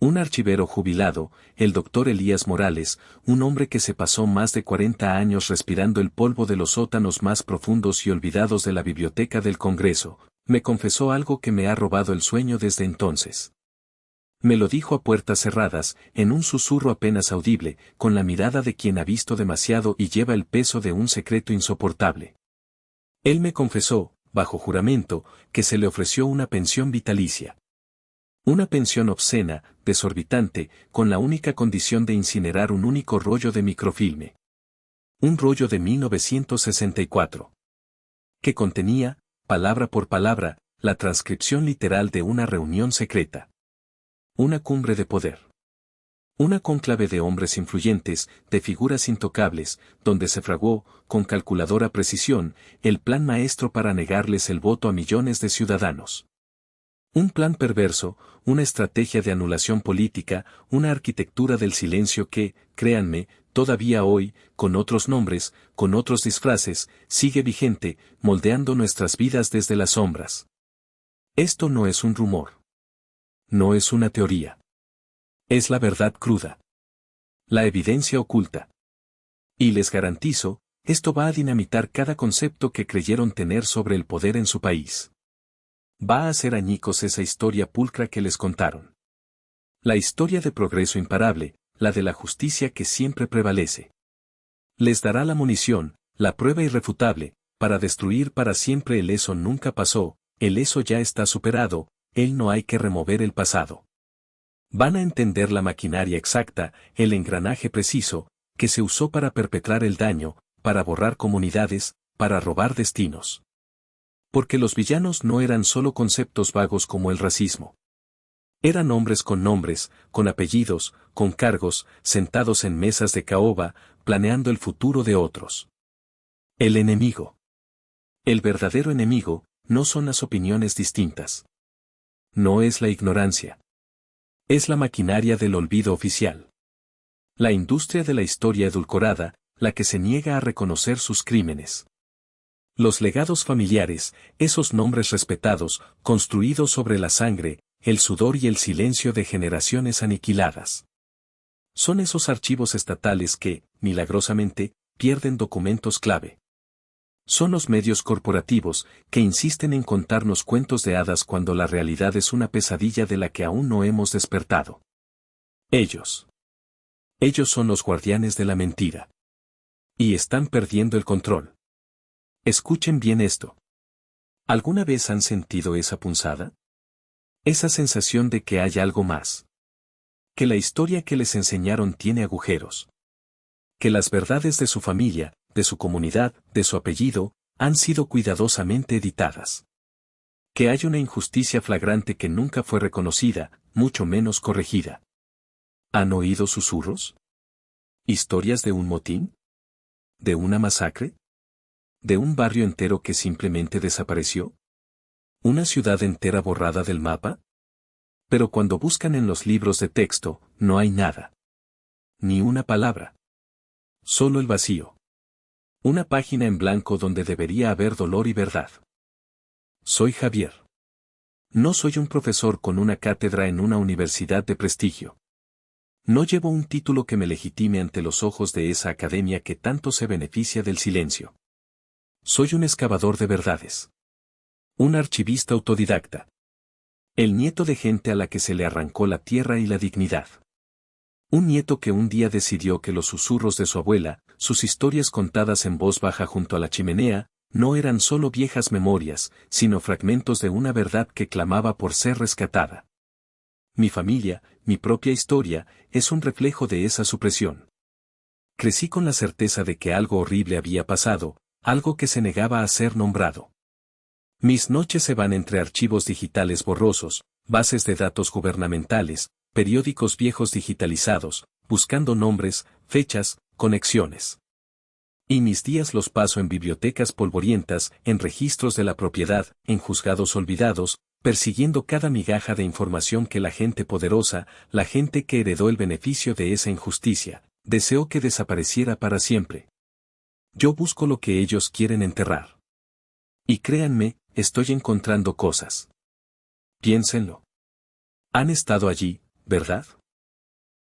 Un archivero jubilado, el doctor Elías Morales, un hombre que se pasó más de 40 años respirando el polvo de los sótanos más profundos y olvidados de la biblioteca del Congreso, me confesó algo que me ha robado el sueño desde entonces. Me lo dijo a puertas cerradas, en un susurro apenas audible, con la mirada de quien ha visto demasiado y lleva el peso de un secreto insoportable. Él me confesó, bajo juramento, que se le ofreció una pensión vitalicia. Una pensión obscena, desorbitante, con la única condición de incinerar un único rollo de microfilme. Un rollo de 1964. Que contenía, palabra por palabra, la transcripción literal de una reunión secreta. Una cumbre de poder. Una cónclave de hombres influyentes, de figuras intocables, donde se fraguó, con calculadora precisión, el plan maestro para negarles el voto a millones de ciudadanos. Un plan perverso, una estrategia de anulación política, una arquitectura del silencio que, créanme, todavía hoy, con otros nombres, con otros disfraces, sigue vigente, moldeando nuestras vidas desde las sombras. Esto no es un rumor. No es una teoría. Es la verdad cruda. La evidencia oculta. Y les garantizo, esto va a dinamitar cada concepto que creyeron tener sobre el poder en su país. Va a hacer añicos esa historia pulcra que les contaron. La historia de progreso imparable, la de la justicia que siempre prevalece. Les dará la munición, la prueba irrefutable, para destruir para siempre el eso nunca pasó, el eso ya está superado, el no hay que remover el pasado. Van a entender la maquinaria exacta, el engranaje preciso, que se usó para perpetrar el daño, para borrar comunidades, para robar destinos. Porque los villanos no eran solo conceptos vagos como el racismo. Eran hombres, con apellidos, con cargos, sentados en mesas de caoba, planeando el futuro de otros. El enemigo. El verdadero enemigo, no son las opiniones distintas. No es la ignorancia. Es la maquinaria del olvido oficial. La industria de la historia edulcorada, la que se niega a reconocer sus crímenes. Los legados familiares, esos nombres respetados, construidos sobre la sangre, el sudor y el silencio de generaciones aniquiladas. Son esos archivos estatales que, milagrosamente, pierden documentos clave. Son los medios corporativos que insisten en contarnos cuentos de hadas cuando la realidad es una pesadilla de la que aún no hemos despertado. Ellos son los guardianes de la mentira. Y están perdiendo el control. Escuchen bien esto. ¿Alguna vez han sentido esa punzada? Esa sensación de que hay algo más. Que la historia que les enseñaron tiene agujeros. Que las verdades de su familia, de su comunidad, de su apellido, han sido cuidadosamente editadas. Que hay una injusticia flagrante que nunca fue reconocida, mucho menos corregida. ¿Han oído susurros? ¿Historias de un motín? ¿De una masacre? ¿De un barrio entero que simplemente desapareció? ¿Una ciudad entera borrada del mapa? Pero cuando buscan en los libros de texto, no hay nada. Ni una palabra. Solo el vacío. Una página en blanco donde debería haber dolor y verdad. Soy Javier. No soy un profesor con una cátedra en una universidad de prestigio. No llevo un título que me legitime ante los ojos de esa academia que tanto se beneficia del silencio. Soy un excavador de verdades. Un archivista autodidacta. El nieto de gente a la que se le arrancó la tierra y la dignidad. Un nieto que un día decidió que los susurros de su abuela, sus historias contadas en voz baja junto a la chimenea, no eran solo viejas memorias, sino fragmentos de una verdad que clamaba por ser rescatada. Mi familia, mi propia historia, es un reflejo de esa supresión. Crecí con la certeza de que algo horrible había pasado, algo que se negaba a ser nombrado. Mis noches se van entre archivos digitales borrosos, bases de datos gubernamentales, periódicos viejos digitalizados, buscando nombres, fechas, conexiones. Y mis días los paso en bibliotecas polvorientas, en registros de la propiedad, en juzgados olvidados, persiguiendo cada migaja de información que la gente poderosa, la gente que heredó el beneficio de esa injusticia, deseó que desapareciera para siempre. Yo busco lo que ellos quieren enterrar. Y créanme, estoy encontrando cosas. Piénsenlo. Han estado allí, ¿verdad?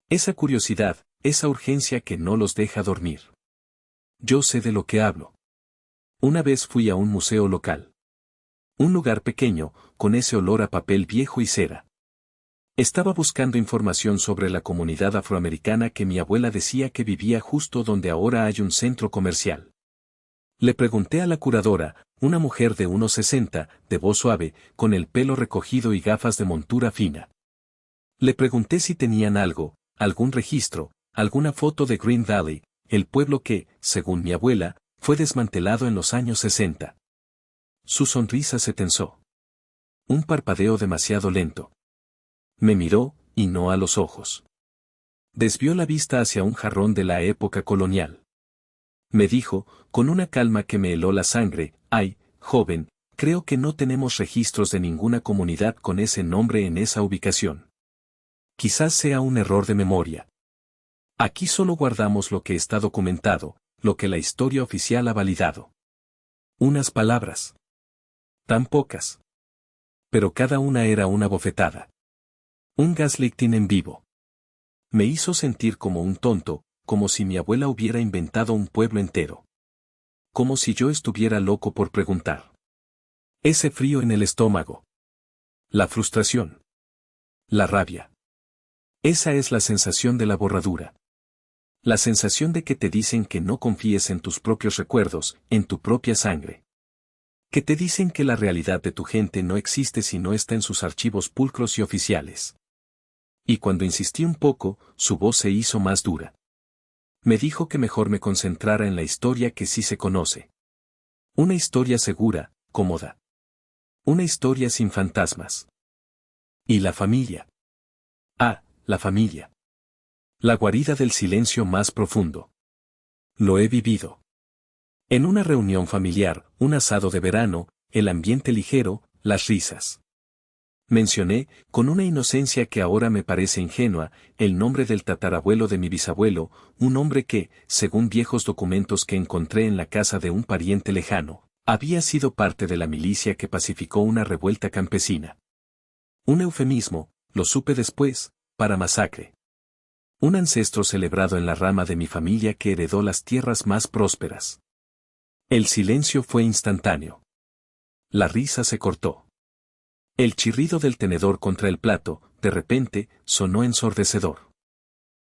Esa curiosidad, esa urgencia que no los deja dormir. Yo sé de lo que hablo. Una vez fui a un museo local. Un lugar pequeño, con ese olor a papel viejo y cera. Estaba buscando información sobre la comunidad afroamericana que mi abuela decía que vivía justo donde ahora hay un centro comercial. Le pregunté a la curadora, una mujer de unos 60, de voz suave, con el pelo recogido y gafas de montura fina. Le pregunté si tenían algo, algún registro, alguna foto de Green Valley, el pueblo que, según mi abuela, fue desmantelado en los años 60. Su sonrisa se tensó. Un parpadeo demasiado lento. Me miró, y no a los ojos. Desvió la vista hacia un jarrón de la época colonial. Me dijo, con una calma que me heló la sangre, «Ay, joven, creo que no tenemos registros de ninguna comunidad con ese nombre en esa ubicación. Quizás sea un error de memoria. Aquí solo guardamos lo que está documentado, lo que la historia oficial ha validado. Unas palabras. Tan pocas. Pero cada una era una bofetada. Un gaslighting en vivo. Me hizo sentir como un tonto, como si mi abuela hubiera inventado un pueblo entero. Como si yo estuviera loco por preguntar. Ese frío en el estómago. La frustración. La rabia. Esa es la sensación de la borradura. La sensación de que te dicen que no confíes en tus propios recuerdos, en tu propia sangre. Que te dicen que la realidad de tu gente no existe si no está en sus archivos pulcros y oficiales. Y cuando insistí un poco, su voz se hizo más dura. Me dijo que mejor me concentrara en la historia que sí se conoce. Una historia segura, cómoda. Una historia sin fantasmas. ¿Y la familia? Ah, la familia. La guarida del silencio más profundo. Lo he vivido. En una reunión familiar, un asado de verano, el ambiente ligero, las risas. Mencioné, con una inocencia que ahora me parece ingenua, el nombre del tatarabuelo de mi bisabuelo, un hombre que, según viejos documentos que encontré en la casa de un pariente lejano, había sido parte de la milicia que pacificó una revuelta campesina. Un eufemismo, lo supe después, para masacre. Un ancestro celebrado en la rama de mi familia que heredó las tierras más prósperas. El silencio fue instantáneo. La risa se cortó. El chirrido del tenedor contra el plato, de repente, sonó ensordecedor.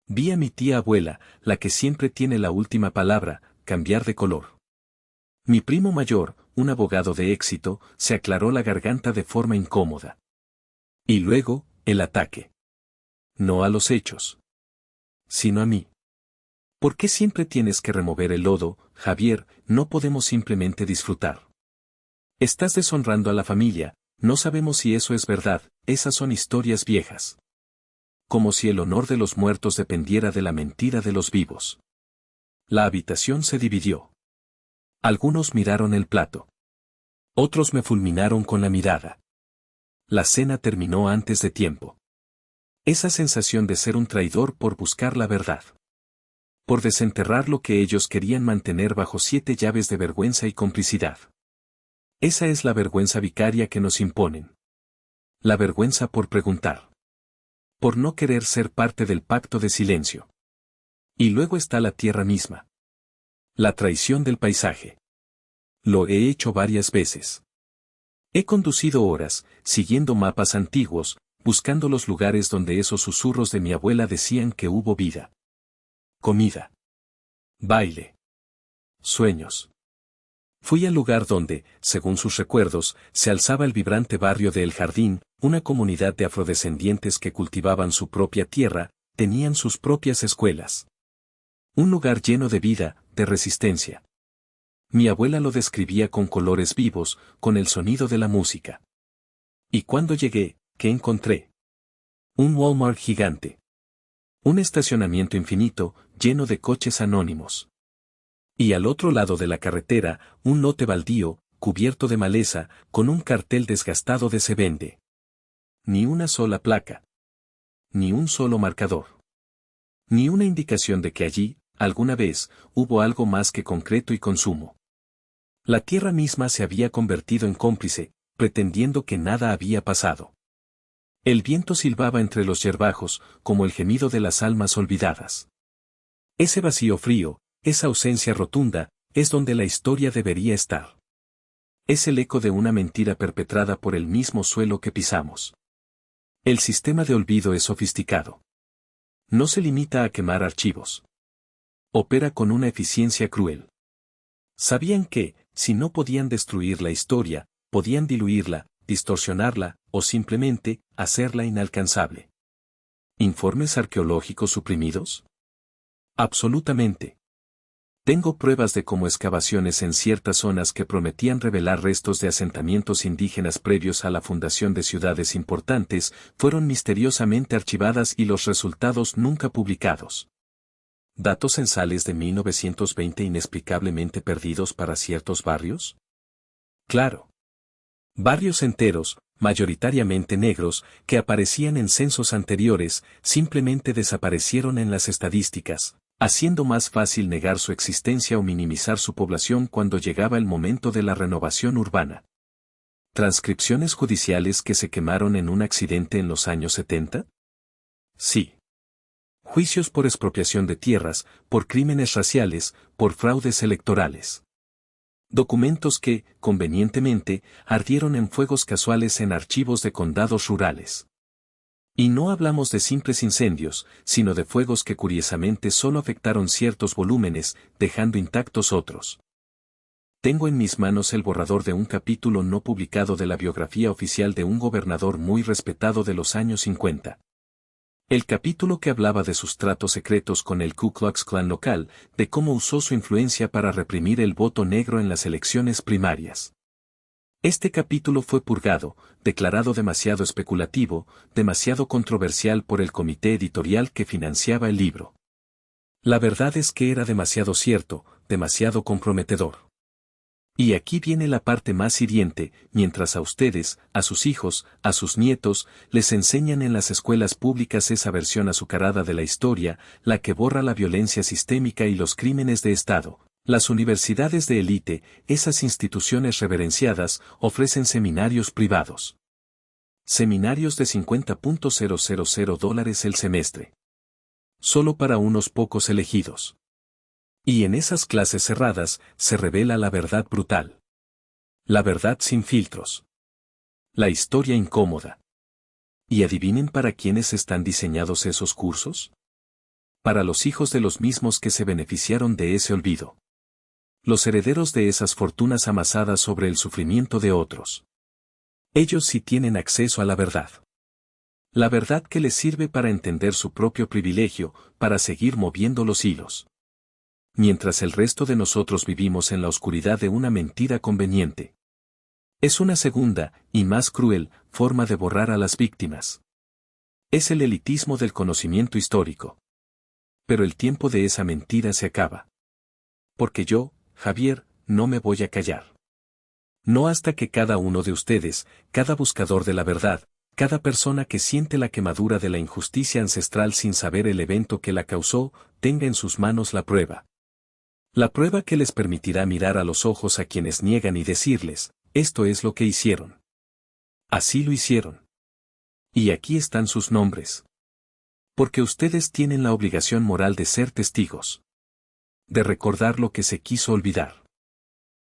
Vi a mi tía abuela, la que siempre tiene la última palabra, cambiar de color. Mi primo mayor, un abogado de éxito, se aclaró la garganta de forma incómoda. Y luego, el ataque. No a los hechos, sino a mí. ¿Por qué siempre tienes que remover el lodo, Javier? No podemos simplemente disfrutar. Estás deshonrando a la familia. No sabemos si eso es verdad, esas son historias viejas. Como si el honor de los muertos dependiera de la mentira de los vivos. La habitación se dividió. Algunos miraron el plato. Otros me fulminaron con la mirada. La cena terminó antes de tiempo. Esa sensación de ser un traidor por buscar la verdad. Por desenterrar lo que ellos querían mantener bajo 7 llaves de vergüenza y complicidad. Esa es la vergüenza vicaria que nos imponen. La vergüenza por preguntar. Por no querer ser parte del pacto de silencio. Y luego está la tierra misma. La traición del paisaje. Lo he hecho varias veces. He conducido horas, siguiendo mapas antiguos, buscando los lugares donde esos susurros de mi abuela decían que hubo vida. Comida. Baile. Sueños. Fui al lugar donde, según sus recuerdos, se alzaba el vibrante barrio de El Jardín, una comunidad de afrodescendientes que cultivaban su propia tierra, tenían sus propias escuelas. Un lugar lleno de vida, de resistencia. Mi abuela lo describía con colores vivos, con el sonido de la música. Y cuando llegué, ¿qué encontré? Un Walmart gigante. Un estacionamiento infinito, lleno de coches anónimos. Y al otro lado de la carretera, un lote baldío, cubierto de maleza, con un cartel desgastado de se vende. Ni una sola placa. Ni un solo marcador. Ni una indicación de que allí, alguna vez, hubo algo más que concreto y consumo. La tierra misma se había convertido en cómplice, pretendiendo que nada había pasado. El viento silbaba entre los yerbajos, como el gemido de las almas olvidadas. Ese vacío frío, esa ausencia rotunda, es donde la historia debería estar. Es el eco de una mentira perpetrada por el mismo suelo que pisamos. El sistema de olvido es sofisticado. No se limita a quemar archivos. Opera con una eficiencia cruel. Sabían que, si no podían destruir la historia, podían diluirla, distorsionarla, o simplemente, hacerla inalcanzable. ¿Informes arqueológicos suprimidos? Absolutamente. Tengo pruebas de cómo excavaciones en ciertas zonas que prometían revelar restos de asentamientos indígenas previos a la fundación de ciudades importantes, fueron misteriosamente archivadas y los resultados nunca publicados. ¿Datos censales de 1920 inexplicablemente perdidos para ciertos barrios? Claro. Barrios enteros, mayoritariamente negros, que aparecían en censos anteriores, simplemente desaparecieron en las estadísticas, haciendo más fácil negar su existencia o minimizar su población cuando llegaba el momento de la renovación urbana. ¿Transcripciones judiciales que se quemaron en un accidente en los años 70? Sí. Juicios por expropiación de tierras, por crímenes raciales, por fraudes electorales. Documentos que, convenientemente, ardieron en fuegos casuales en archivos de condados rurales. Y no hablamos de simples incendios, sino de fuegos que curiosamente solo afectaron ciertos volúmenes, dejando intactos otros. Tengo en mis manos el borrador de un capítulo no publicado de la biografía oficial de un gobernador muy respetado de los años 50. El capítulo que hablaba de sus tratos secretos con el Ku Klux Klan local, de cómo usó su influencia para reprimir el voto negro en las elecciones primarias. Este capítulo fue purgado, declarado demasiado especulativo, demasiado controversial por el comité editorial que financiaba el libro. La verdad es que era demasiado cierto, demasiado comprometedor. Y aquí viene la parte más hiriente, mientras a ustedes, a sus hijos, a sus nietos, les enseñan en las escuelas públicas esa versión azucarada de la historia, la que borra la violencia sistémica y los crímenes de Estado. Las universidades de élite, esas instituciones reverenciadas, ofrecen seminarios privados. Seminarios de $50,000 el semestre. Solo para unos pocos elegidos. Y en esas clases cerradas, se revela la verdad brutal. La verdad sin filtros. La historia incómoda. ¿Y adivinen para quiénes están diseñados esos cursos? Para los hijos de los mismos que se beneficiaron de ese olvido. Los herederos de esas fortunas amasadas sobre el sufrimiento de otros. Ellos sí tienen acceso a la verdad. La verdad que les sirve para entender su propio privilegio, para seguir moviendo los hilos. Mientras el resto de nosotros vivimos en la oscuridad de una mentira conveniente. Es una segunda, y más cruel, forma de borrar a las víctimas. Es el elitismo del conocimiento histórico. Pero el tiempo de esa mentira se acaba. Porque yo, Javier, no me voy a callar. No hasta que cada uno de ustedes, cada buscador de la verdad, cada persona que siente la quemadura de la injusticia ancestral sin saber el evento que la causó, tenga en sus manos la prueba. La prueba que les permitirá mirar a los ojos a quienes niegan y decirles, esto es lo que hicieron. Así lo hicieron. Y aquí están sus nombres. Porque ustedes tienen la obligación moral de ser testigos. De recordar lo que se quiso olvidar.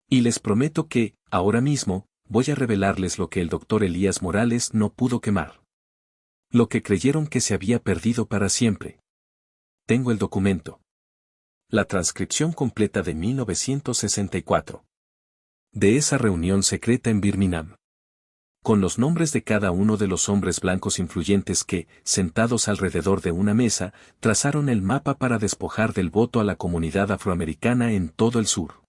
Y les prometo que, ahora mismo, voy a revelarles lo que el doctor Elías Morales no pudo quemar. Lo que creyeron que se había perdido para siempre. Tengo el documento. La transcripción completa de 1964. De esa reunión secreta en Birmingham. Con los nombres de cada uno de los hombres blancos influyentes que, sentados alrededor de una mesa, trazaron el mapa para despojar del voto a la comunidad afroamericana en todo el sur.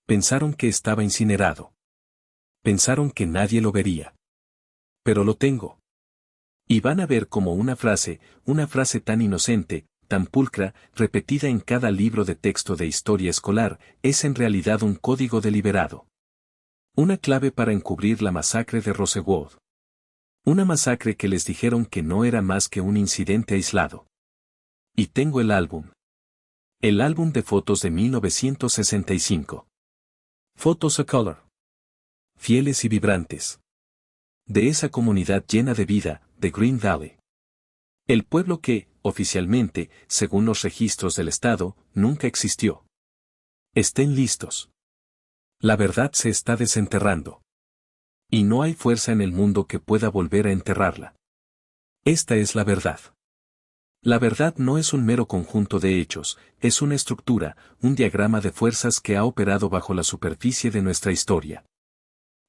Pensaron que estaba incinerado. Pensaron que nadie lo vería. Pero lo tengo. Y van a ver como una frase tan inocente, tan pulcra, repetida en cada libro de texto de historia escolar, es en realidad un código deliberado. Una clave para encubrir la masacre de Rosewood. Una masacre que les dijeron que no era más que un incidente aislado. Y tengo el álbum. El álbum de fotos de 1965. Fotos a color. Fieles y vibrantes. De esa comunidad llena de vida, de Green Valley. El pueblo que, oficialmente, según los registros del Estado, nunca existió. Estén listos. La verdad se está desenterrando. Y no hay fuerza en el mundo que pueda volver a enterrarla. Esta es la verdad. La verdad no es un mero conjunto de hechos, es una estructura, un diagrama de fuerzas que ha operado bajo la superficie de nuestra historia.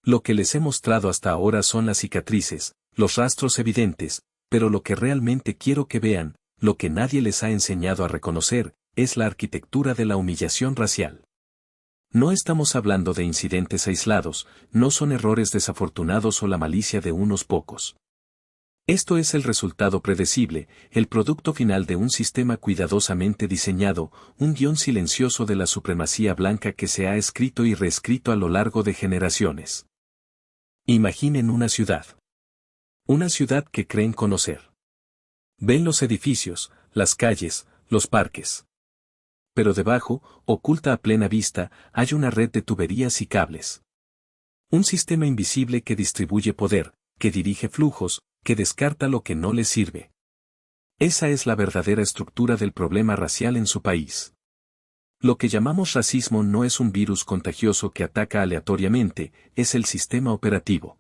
Lo que les he mostrado hasta ahora son las cicatrices, los rastros evidentes, pero lo que realmente quiero que vean, lo que nadie les ha enseñado a reconocer, es la arquitectura de la humillación racial. No estamos hablando de incidentes aislados, no son errores desafortunados o la malicia de unos pocos. Esto es el resultado predecible, el producto final de un sistema cuidadosamente diseñado, un guión silencioso de la supremacía blanca que se ha escrito y reescrito a lo largo de generaciones. Imaginen una ciudad. Una ciudad que creen conocer. Ven los edificios, las calles, los parques. Pero debajo, oculta a plena vista, hay una red de tuberías y cables. Un sistema invisible que distribuye poder, que dirige flujos, que descarta lo que no le sirve. Esa es la verdadera estructura del problema racial en su país. Lo que llamamos racismo no es un virus contagioso que ataca aleatoriamente, es el sistema operativo.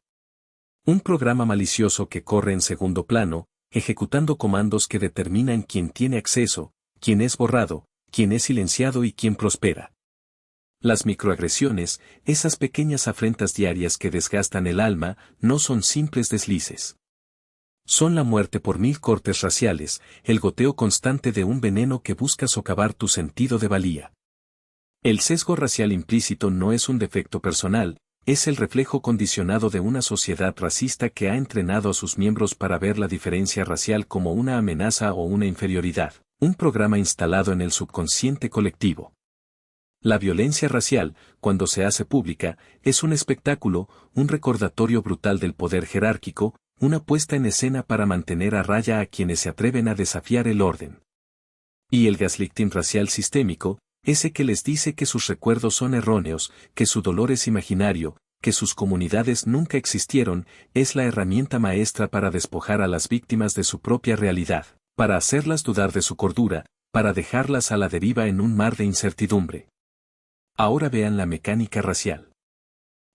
Un programa malicioso que corre en segundo plano, ejecutando comandos que determinan quién tiene acceso, quién es borrado, quién es silenciado y quién prospera. Las microagresiones, esas pequeñas afrentas diarias que desgastan el alma, no son simples deslices. Son la muerte por 1000 cortes raciales, el goteo constante de un veneno que busca socavar tu sentido de valía. El sesgo racial implícito no es un defecto personal, es el reflejo condicionado de una sociedad racista que ha entrenado a sus miembros para ver la diferencia racial como una amenaza o una inferioridad, un programa instalado en el subconsciente colectivo. La violencia racial, cuando se hace pública, es un espectáculo, un recordatorio brutal del poder jerárquico, una puesta en escena para mantener a raya a quienes se atreven a desafiar el orden. Y el gaslighting racial sistémico, ese que les dice que sus recuerdos son erróneos, que su dolor es imaginario, que sus comunidades nunca existieron, es la herramienta maestra para despojar a las víctimas de su propia realidad, para hacerlas dudar de su cordura, para dejarlas a la deriva en un mar de incertidumbre. Ahora vean la mecánica racial.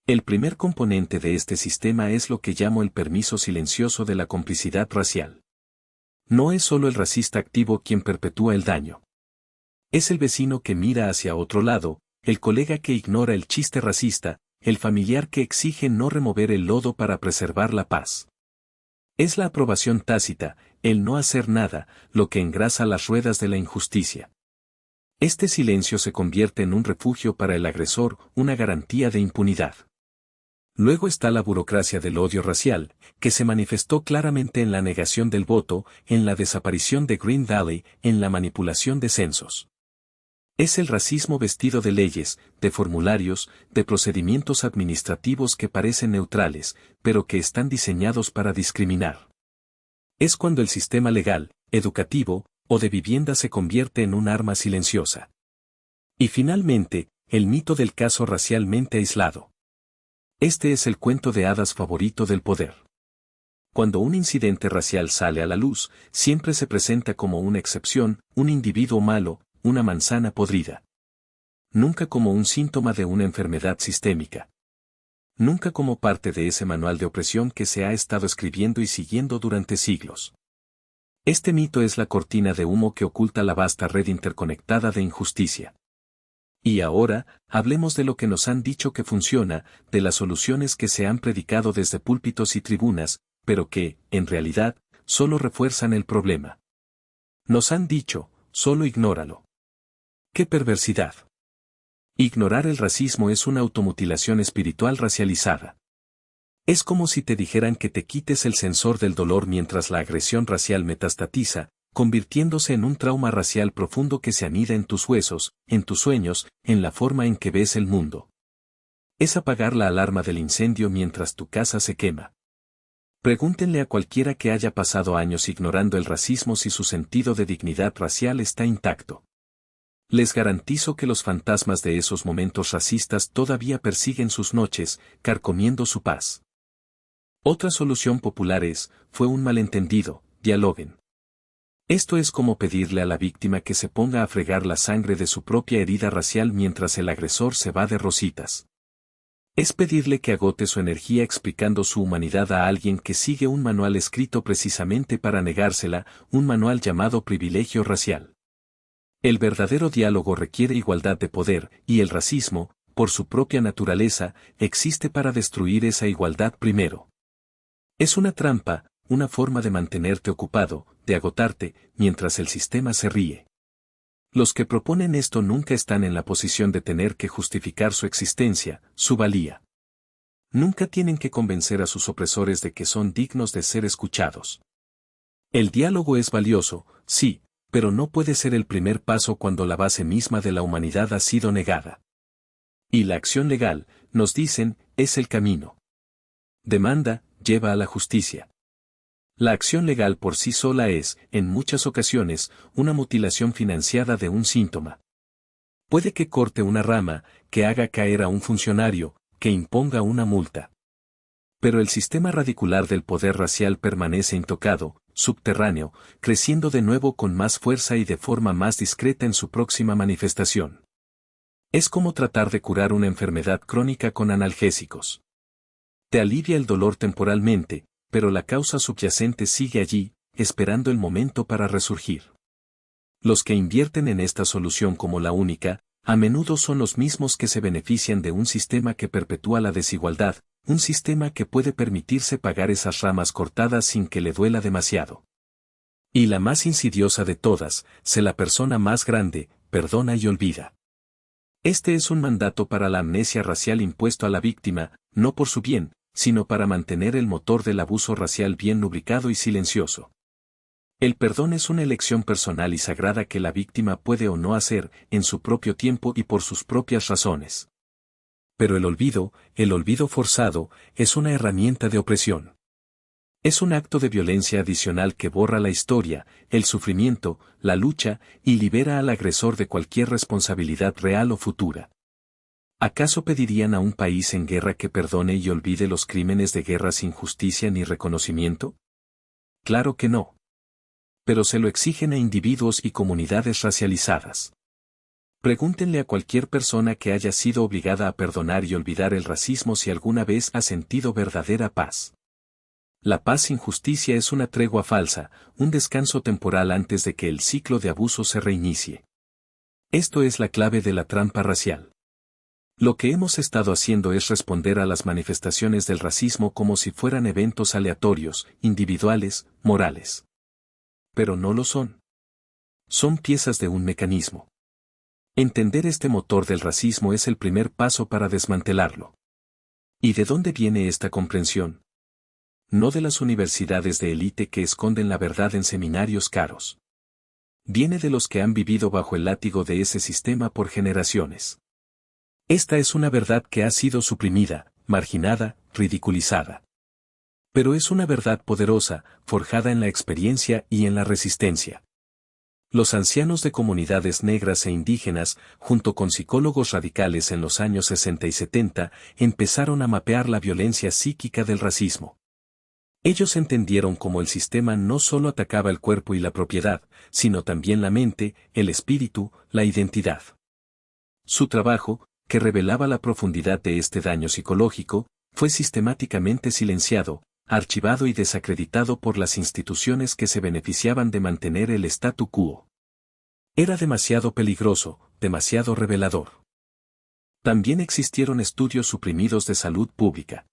El primer componente de este sistema es lo que llamo el permiso silencioso de la complicidad racial. No es solo el racista activo quien perpetúa el daño. Es el vecino que mira hacia otro lado, el colega que ignora el chiste racista, el familiar que exige no remover el lodo para preservar la paz. Es la aprobación tácita, el no hacer nada, lo que engrasa las ruedas de la injusticia. Este silencio se convierte en un refugio para el agresor, una garantía de impunidad. Luego está la burocracia del odio racial, que se manifestó claramente en la negación del voto, en la desaparición de Green Valley, en la manipulación de censos. Es el racismo vestido de leyes, de formularios, de procedimientos administrativos que parecen neutrales, pero que están diseñados para discriminar. Es cuando el sistema legal, educativo, o de vivienda se convierte en un arma silenciosa. Y finalmente, el mito del caso racialmente aislado. Este es el cuento de hadas favorito del poder. Cuando un incidente racial sale a la luz, siempre se presenta como una excepción, un individuo malo, una manzana podrida. Nunca como un síntoma de una enfermedad sistémica. Nunca como parte de ese manual de opresión que se ha estado escribiendo y siguiendo durante siglos. Este mito es la cortina de humo que oculta la vasta red interconectada de injusticia. Y ahora, hablemos de lo que nos han dicho que funciona, de las soluciones que se han predicado desde púlpitos y tribunas, pero que, en realidad, solo refuerzan el problema. Nos han dicho, solo ignóralo. ¡Qué perversidad! Ignorar el racismo es una automutilación espiritual racializada. Es como si te dijeran que te quites el sensor del dolor mientras la agresión racial metastatiza, convirtiéndose en un trauma racial profundo que se anida en tus huesos, en tus sueños, en la forma en que ves el mundo. Es apagar la alarma del incendio mientras tu casa se quema. Pregúntenle a cualquiera que haya pasado años ignorando el racismo si su sentido de dignidad racial está intacto. Les garantizo que los fantasmas de esos momentos racistas todavía persiguen sus noches, carcomiendo su paz. Otra solución popular fue un malentendido, dialoguen. Esto es como pedirle a la víctima que se ponga a fregar la sangre de su propia herida racial mientras el agresor se va de rositas. Es pedirle que agote su energía explicando su humanidad a alguien que sigue un manual escrito precisamente para negársela, un manual llamado privilegio racial. El verdadero diálogo requiere igualdad de poder, y el racismo, por su propia naturaleza, existe para destruir esa igualdad primero. Es una trampa, una forma de mantenerte ocupado, de agotarte, mientras el sistema se ríe. Los que proponen esto nunca están en la posición de tener que justificar su existencia, su valía. Nunca tienen que convencer a sus opresores de que son dignos de ser escuchados. El diálogo es valioso, sí, pero no puede ser el primer paso cuando la base misma de la humanidad ha sido negada. Y la acción legal, nos dicen, es el camino. Demanda, lleva a la justicia. La acción legal por sí sola es, en muchas ocasiones, una mutilación financiada de un síntoma. Puede que corte una rama, que haga caer a un funcionario, que imponga una multa. Pero el sistema radicular del poder racial permanece intocado, subterráneo, creciendo de nuevo con más fuerza y de forma más discreta en su próxima manifestación. Es como tratar de curar una enfermedad crónica con analgésicos. Te alivia el dolor temporalmente, pero la causa subyacente sigue allí, esperando el momento para resurgir. Los que invierten en esta solución como la única, a menudo son los mismos que se benefician de un sistema que perpetúa la desigualdad, un sistema que puede permitirse pagar esas ramas cortadas sin que le duela demasiado. Y la más insidiosa de todas, sé la persona más grande, perdona y olvida. Este es un mandato para la amnesia racial impuesto a la víctima, no por su bien, sino para mantener el motor del abuso racial bien lubricado y silencioso. El perdón es una elección personal y sagrada que la víctima puede o no hacer, en su propio tiempo y por sus propias razones. Pero el olvido forzado, es una herramienta de opresión. Es un acto de violencia adicional que borra la historia, el sufrimiento, la lucha, y libera al agresor de cualquier responsabilidad real o futura. ¿Acaso pedirían a un país en guerra que perdone y olvide los crímenes de guerra sin justicia ni reconocimiento? Claro que no. Pero se lo exigen a individuos y comunidades racializadas. Pregúntenle a cualquier persona que haya sido obligada a perdonar y olvidar el racismo si alguna vez ha sentido verdadera paz. La paz sin justicia es una tregua falsa, un descanso temporal antes de que el ciclo de abuso se reinicie. Esto es la clave de la trampa racial. Lo que hemos estado haciendo es responder a las manifestaciones del racismo como si fueran eventos aleatorios, individuales, morales. Pero no lo son. Son piezas de un mecanismo. Entender este motor del racismo es el primer paso para desmantelarlo. ¿Y de dónde viene esta comprensión? No de las universidades de élite que esconden la verdad en seminarios caros. Viene de los que han vivido bajo el látigo de ese sistema por generaciones. Esta es una verdad que ha sido suprimida, marginada, ridiculizada. Pero es una verdad poderosa, forjada en la experiencia y en la resistencia. Los ancianos de comunidades negras e indígenas, junto con psicólogos radicales en los años 60 y 70, empezaron a mapear la violencia psíquica del racismo. Ellos entendieron cómo el sistema no solo atacaba el cuerpo y la propiedad, sino también la mente, el espíritu, la identidad. Su trabajo, que revelaba la profundidad de este daño psicológico, fue sistemáticamente silenciado, archivado y desacreditado por las instituciones que se beneficiaban de mantener el statu quo. Era demasiado peligroso, demasiado revelador. También existieron estudios suprimidos de salud pública.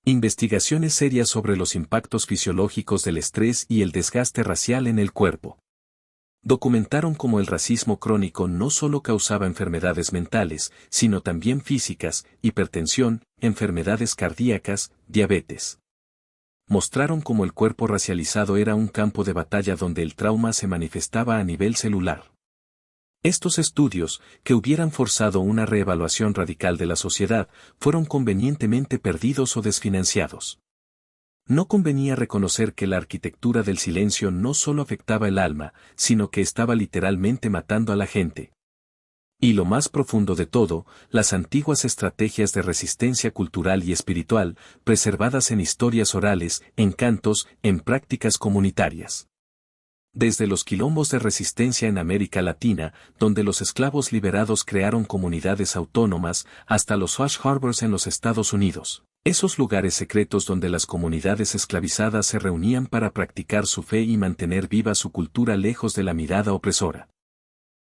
Investigaciones serias sobre los impactos fisiológicos del estrés y el desgaste racial en el cuerpo. Documentaron cómo el racismo crónico no solo causaba enfermedades mentales, sino también físicas, hipertensión, enfermedades cardíacas, diabetes. Mostraron cómo el cuerpo racializado era un campo de batalla donde el trauma se manifestaba a nivel celular. Estos estudios, que hubieran forzado una reevaluación radical de la sociedad, fueron convenientemente perdidos o desfinanciados. No convenía reconocer que la arquitectura del silencio no solo afectaba el alma, sino que estaba literalmente matando a la gente. Y lo más profundo de todo, las antiguas estrategias de resistencia cultural y espiritual, preservadas en historias orales, en cantos, en prácticas comunitarias. Desde los quilombos de resistencia en América Latina, donde los esclavos liberados crearon comunidades autónomas, hasta los Hush Harbors en los Estados Unidos. Esos lugares secretos donde las comunidades esclavizadas se reunían para practicar su fe y mantener viva su cultura lejos de la mirada opresora.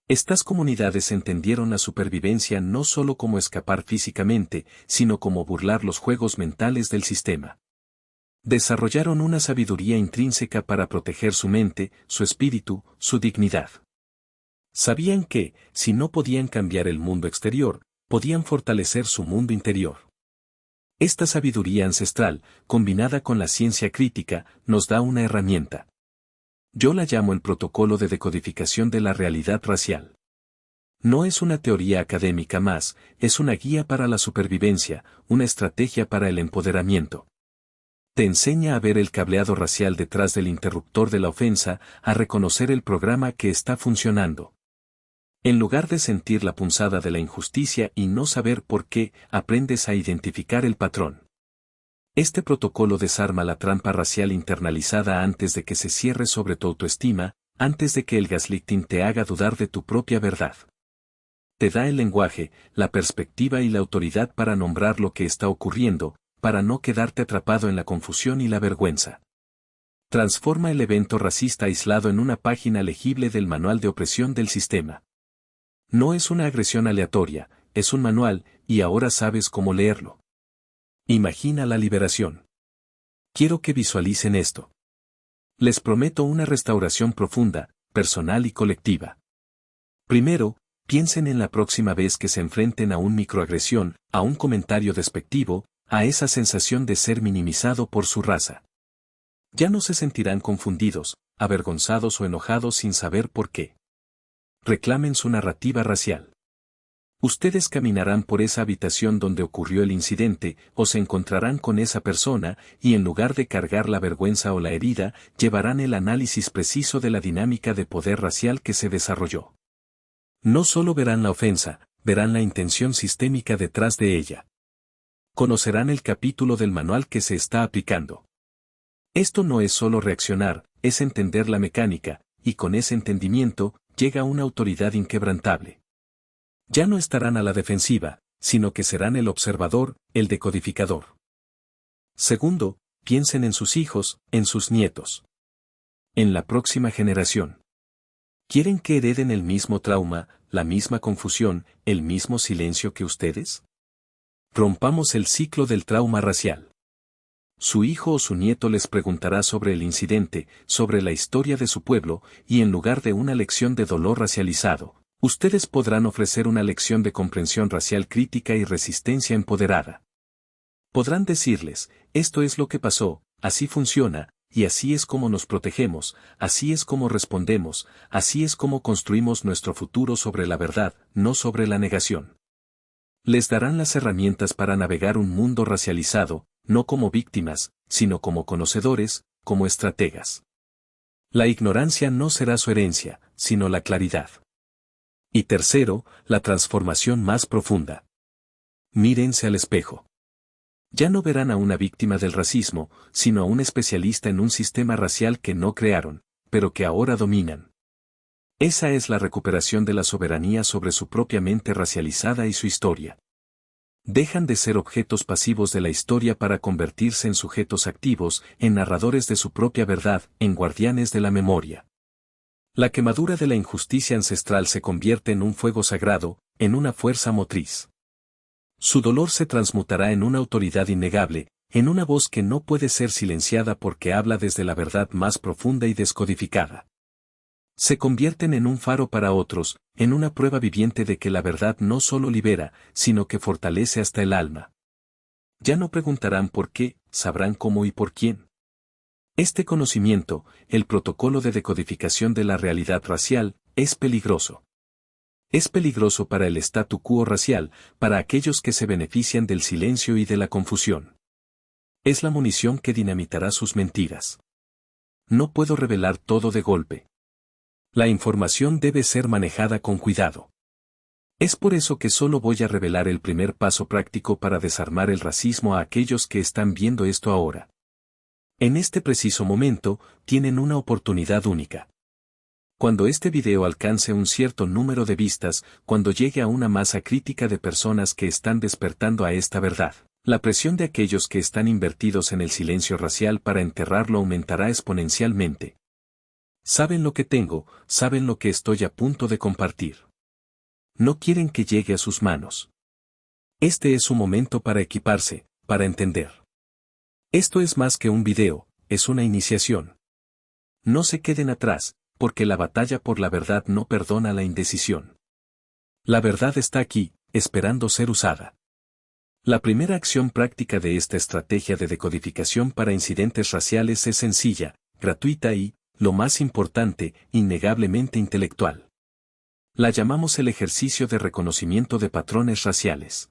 Estas comunidades entendieron la supervivencia no solo como escapar físicamente, sino como burlar los juegos mentales del sistema. Desarrollaron una sabiduría intrínseca para proteger su mente, su espíritu, su dignidad. Sabían que, si no podían cambiar el mundo exterior, podían fortalecer su mundo interior. Esta sabiduría ancestral, combinada con la ciencia crítica, nos da una herramienta. Yo la llamo el protocolo de decodificación de la realidad racial. No es una teoría académica más, es una guía para la supervivencia, una estrategia para el empoderamiento. Te enseña a ver el cableado racial detrás del interruptor de la ofensa, a reconocer el programa que está funcionando. En lugar de sentir la punzada de la injusticia y no saber por qué, aprendes a identificar el patrón. Este protocolo desarma la trampa racial internalizada antes de que se cierre sobre tu autoestima, antes de que el gaslighting te haga dudar de tu propia verdad. Te da el lenguaje, la perspectiva y la autoridad para nombrar lo que está ocurriendo, para no quedarte atrapado en la confusión y la vergüenza. Transforma el evento racista aislado en una página legible del manual de opresión del sistema. No es una agresión aleatoria, es un manual, y ahora sabes cómo leerlo. Imagina la liberación. Quiero que visualicen esto. Les prometo una restauración profunda, personal y colectiva. Primero, piensen en la próxima vez que se enfrenten a una microagresión, a un comentario despectivo, a esa sensación de ser minimizado por su raza. Ya no se sentirán confundidos, avergonzados o enojados sin saber por qué. Reclamen su narrativa racial. Ustedes caminarán por esa habitación donde ocurrió el incidente, o se encontrarán con esa persona, y en lugar de cargar la vergüenza o la herida, llevarán el análisis preciso de la dinámica de poder racial que se desarrolló. No solo verán la ofensa, verán la intención sistémica detrás de ella. Conocerán el capítulo del manual que se está aplicando. Esto no es solo reaccionar, es entender la mecánica, y con ese entendimiento, llega una autoridad inquebrantable. Ya no estarán a la defensiva, sino que serán el observador, el decodificador. Segundo, piensen en sus hijos, en sus nietos. En la próxima generación. ¿Quieren que hereden el mismo trauma, la misma confusión, el mismo silencio que ustedes? Rompamos el ciclo del trauma racial. Su hijo o su nieto les preguntará sobre el incidente, sobre la historia de su pueblo, y en lugar de una lección de dolor racializado, ustedes podrán ofrecer una lección de comprensión racial crítica y resistencia empoderada. Podrán decirles, esto es lo que pasó, así funciona, y así es como nos protegemos, así es como respondemos, así es como construimos nuestro futuro sobre la verdad, no sobre la negación. Les darán las herramientas para navegar un mundo racializado, no como víctimas, sino como conocedores, como estrategas. La ignorancia no será su herencia, sino la claridad. Y tercero, la transformación más profunda. Mírense al espejo. Ya no verán a una víctima del racismo, sino a un especialista en un sistema racial que no crearon, pero que ahora dominan. Esa es la recuperación de la soberanía sobre su propia mente racializada y su historia. Dejan de ser objetos pasivos de la historia para convertirse en sujetos activos, en narradores de su propia verdad, en guardianes de la memoria. La quemadura de la injusticia ancestral se convierte en un fuego sagrado, en una fuerza motriz. Su dolor se transmutará en una autoridad innegable, en una voz que no puede ser silenciada porque habla desde la verdad más profunda y descodificada. Se convierten en un faro para otros, en una prueba viviente de que la verdad no solo libera, sino que fortalece hasta el alma. Ya no preguntarán por qué, sabrán cómo y por quién. Este conocimiento, el protocolo de decodificación de la realidad racial, es peligroso. Es peligroso para el statu quo racial, para aquellos que se benefician del silencio y de la confusión. Es la munición que dinamitará sus mentiras. No puedo revelar todo de golpe. La información debe ser manejada con cuidado. Es por eso que solo voy a revelar el primer paso práctico para desarmar el racismo a aquellos que están viendo esto ahora. En este preciso momento, tienen una oportunidad única. Cuando este video alcance un cierto número de vistas, cuando llegue a una masa crítica de personas que están despertando a esta verdad, la presión de aquellos que están invertidos en el silencio racial para enterrarlo aumentará exponencialmente. Saben lo que tengo, saben lo que estoy a punto de compartir. No quieren que llegue a sus manos. Este es su momento para equiparse, para entender. Esto es más que un video, es una iniciación. No se queden atrás, porque la batalla por la verdad no perdona la indecisión. La verdad está aquí, esperando ser usada. La primera acción práctica de esta estrategia de decodificación para incidentes raciales es sencilla, gratuita y, lo más importante, innegablemente intelectual. La llamamos el ejercicio de reconocimiento de patrones raciales.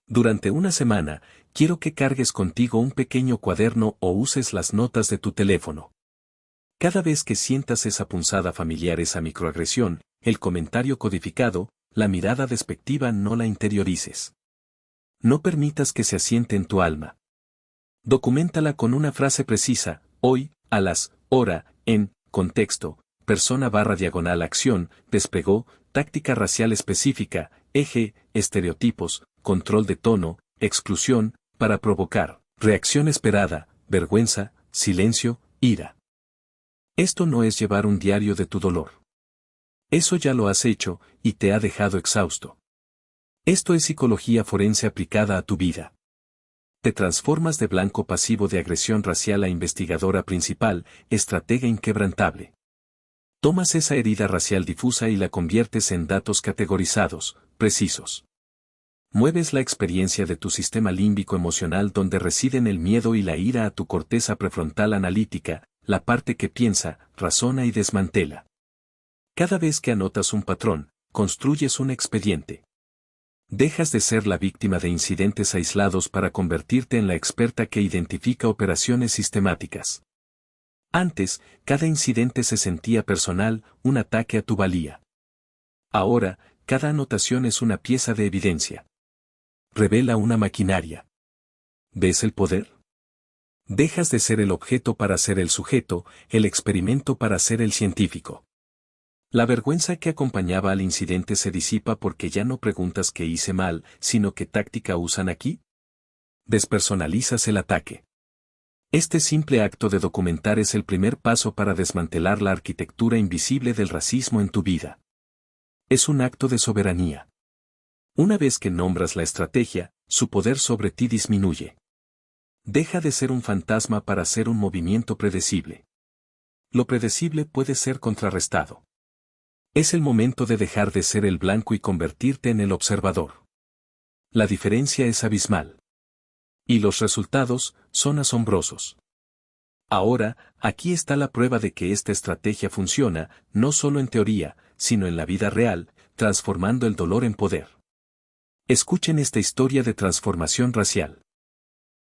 Durante una semana, quiero que cargues contigo un pequeño cuaderno o uses las notas de tu teléfono. Cada vez que sientas esa punzada familiar, esa microagresión, el comentario codificado, la mirada despectiva, no la interiorices. No permitas que se asiente en tu alma. Documéntala con una frase precisa: hoy, a las, hora, en, contexto, persona/acción, desplegó, táctica racial específica, eje, estereotipos, control de tono, exclusión, para provocar, reacción esperada, vergüenza, silencio, ira. Esto no es llevar un diario de tu dolor. Eso ya lo has hecho, y te ha dejado exhausto. Esto es psicología forense aplicada a tu vida. Te transformas de blanco pasivo de agresión racial a investigadora principal, estratega inquebrantable. Tomas esa herida racial difusa y la conviertes en datos categorizados, precisos. Mueves la experiencia de tu sistema límbico emocional donde residen el miedo y la ira a tu corteza prefrontal analítica, la parte que piensa, razona y desmantela. Cada vez que anotas un patrón, construyes un expediente. Dejas de ser la víctima de incidentes aislados para convertirte en la experta que identifica operaciones sistemáticas. Antes, cada incidente se sentía personal, un ataque a tu valía. Ahora, cada anotación es una pieza de evidencia. Revela una maquinaria. ¿Ves el poder? Dejas de ser el objeto para ser el sujeto, el experimento para ser el científico. La vergüenza que acompañaba al incidente se disipa porque ya no preguntas qué hice mal, sino qué táctica usan aquí. Despersonalizas el ataque. Este simple acto de documentar es el primer paso para desmantelar la arquitectura invisible del racismo en tu vida. Es un acto de soberanía. Una vez que nombras la estrategia, su poder sobre ti disminuye. Deja de ser un fantasma para ser un movimiento predecible. Lo predecible puede ser contrarrestado. Es el momento de dejar de ser el blanco y convertirte en el observador. La diferencia es abismal. Y los resultados son asombrosos. Ahora, aquí está la prueba de que esta estrategia funciona, no solo en teoría, sino en la vida real, transformando el dolor en poder. Escuchen esta historia de transformación racial.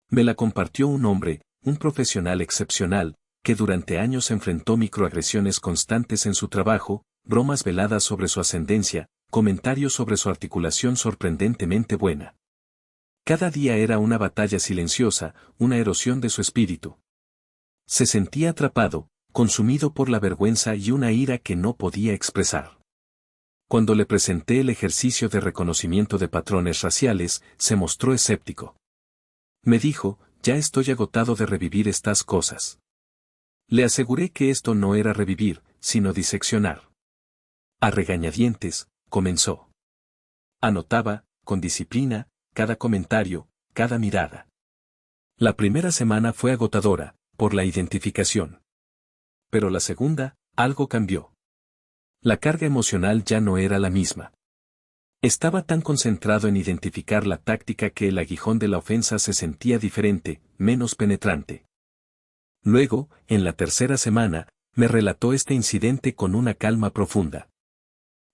Me la compartió un hombre, un profesional excepcional, que durante años enfrentó microagresiones constantes en su trabajo, bromas veladas sobre su ascendencia, comentarios sobre su articulación sorprendentemente buena. Cada día era una batalla silenciosa, una erosión de su espíritu. Se sentía atrapado, consumido por la vergüenza y una ira que no podía expresar. Cuando le presenté el ejercicio de reconocimiento de patrones raciales, se mostró escéptico. Me dijo: ya estoy agotado de revivir estas cosas. Le aseguré que esto no era revivir, sino diseccionar. A regañadientes, comenzó. Anotaba, con disciplina, cada comentario, cada mirada. La primera semana fue agotadora, por la identificación. Pero la segunda, algo cambió. La carga emocional ya no era la misma. Estaba tan concentrado en identificar la táctica que el aguijón de la ofensa se sentía diferente, menos penetrante. Luego, en la tercera semana, me relató este incidente con una calma profunda.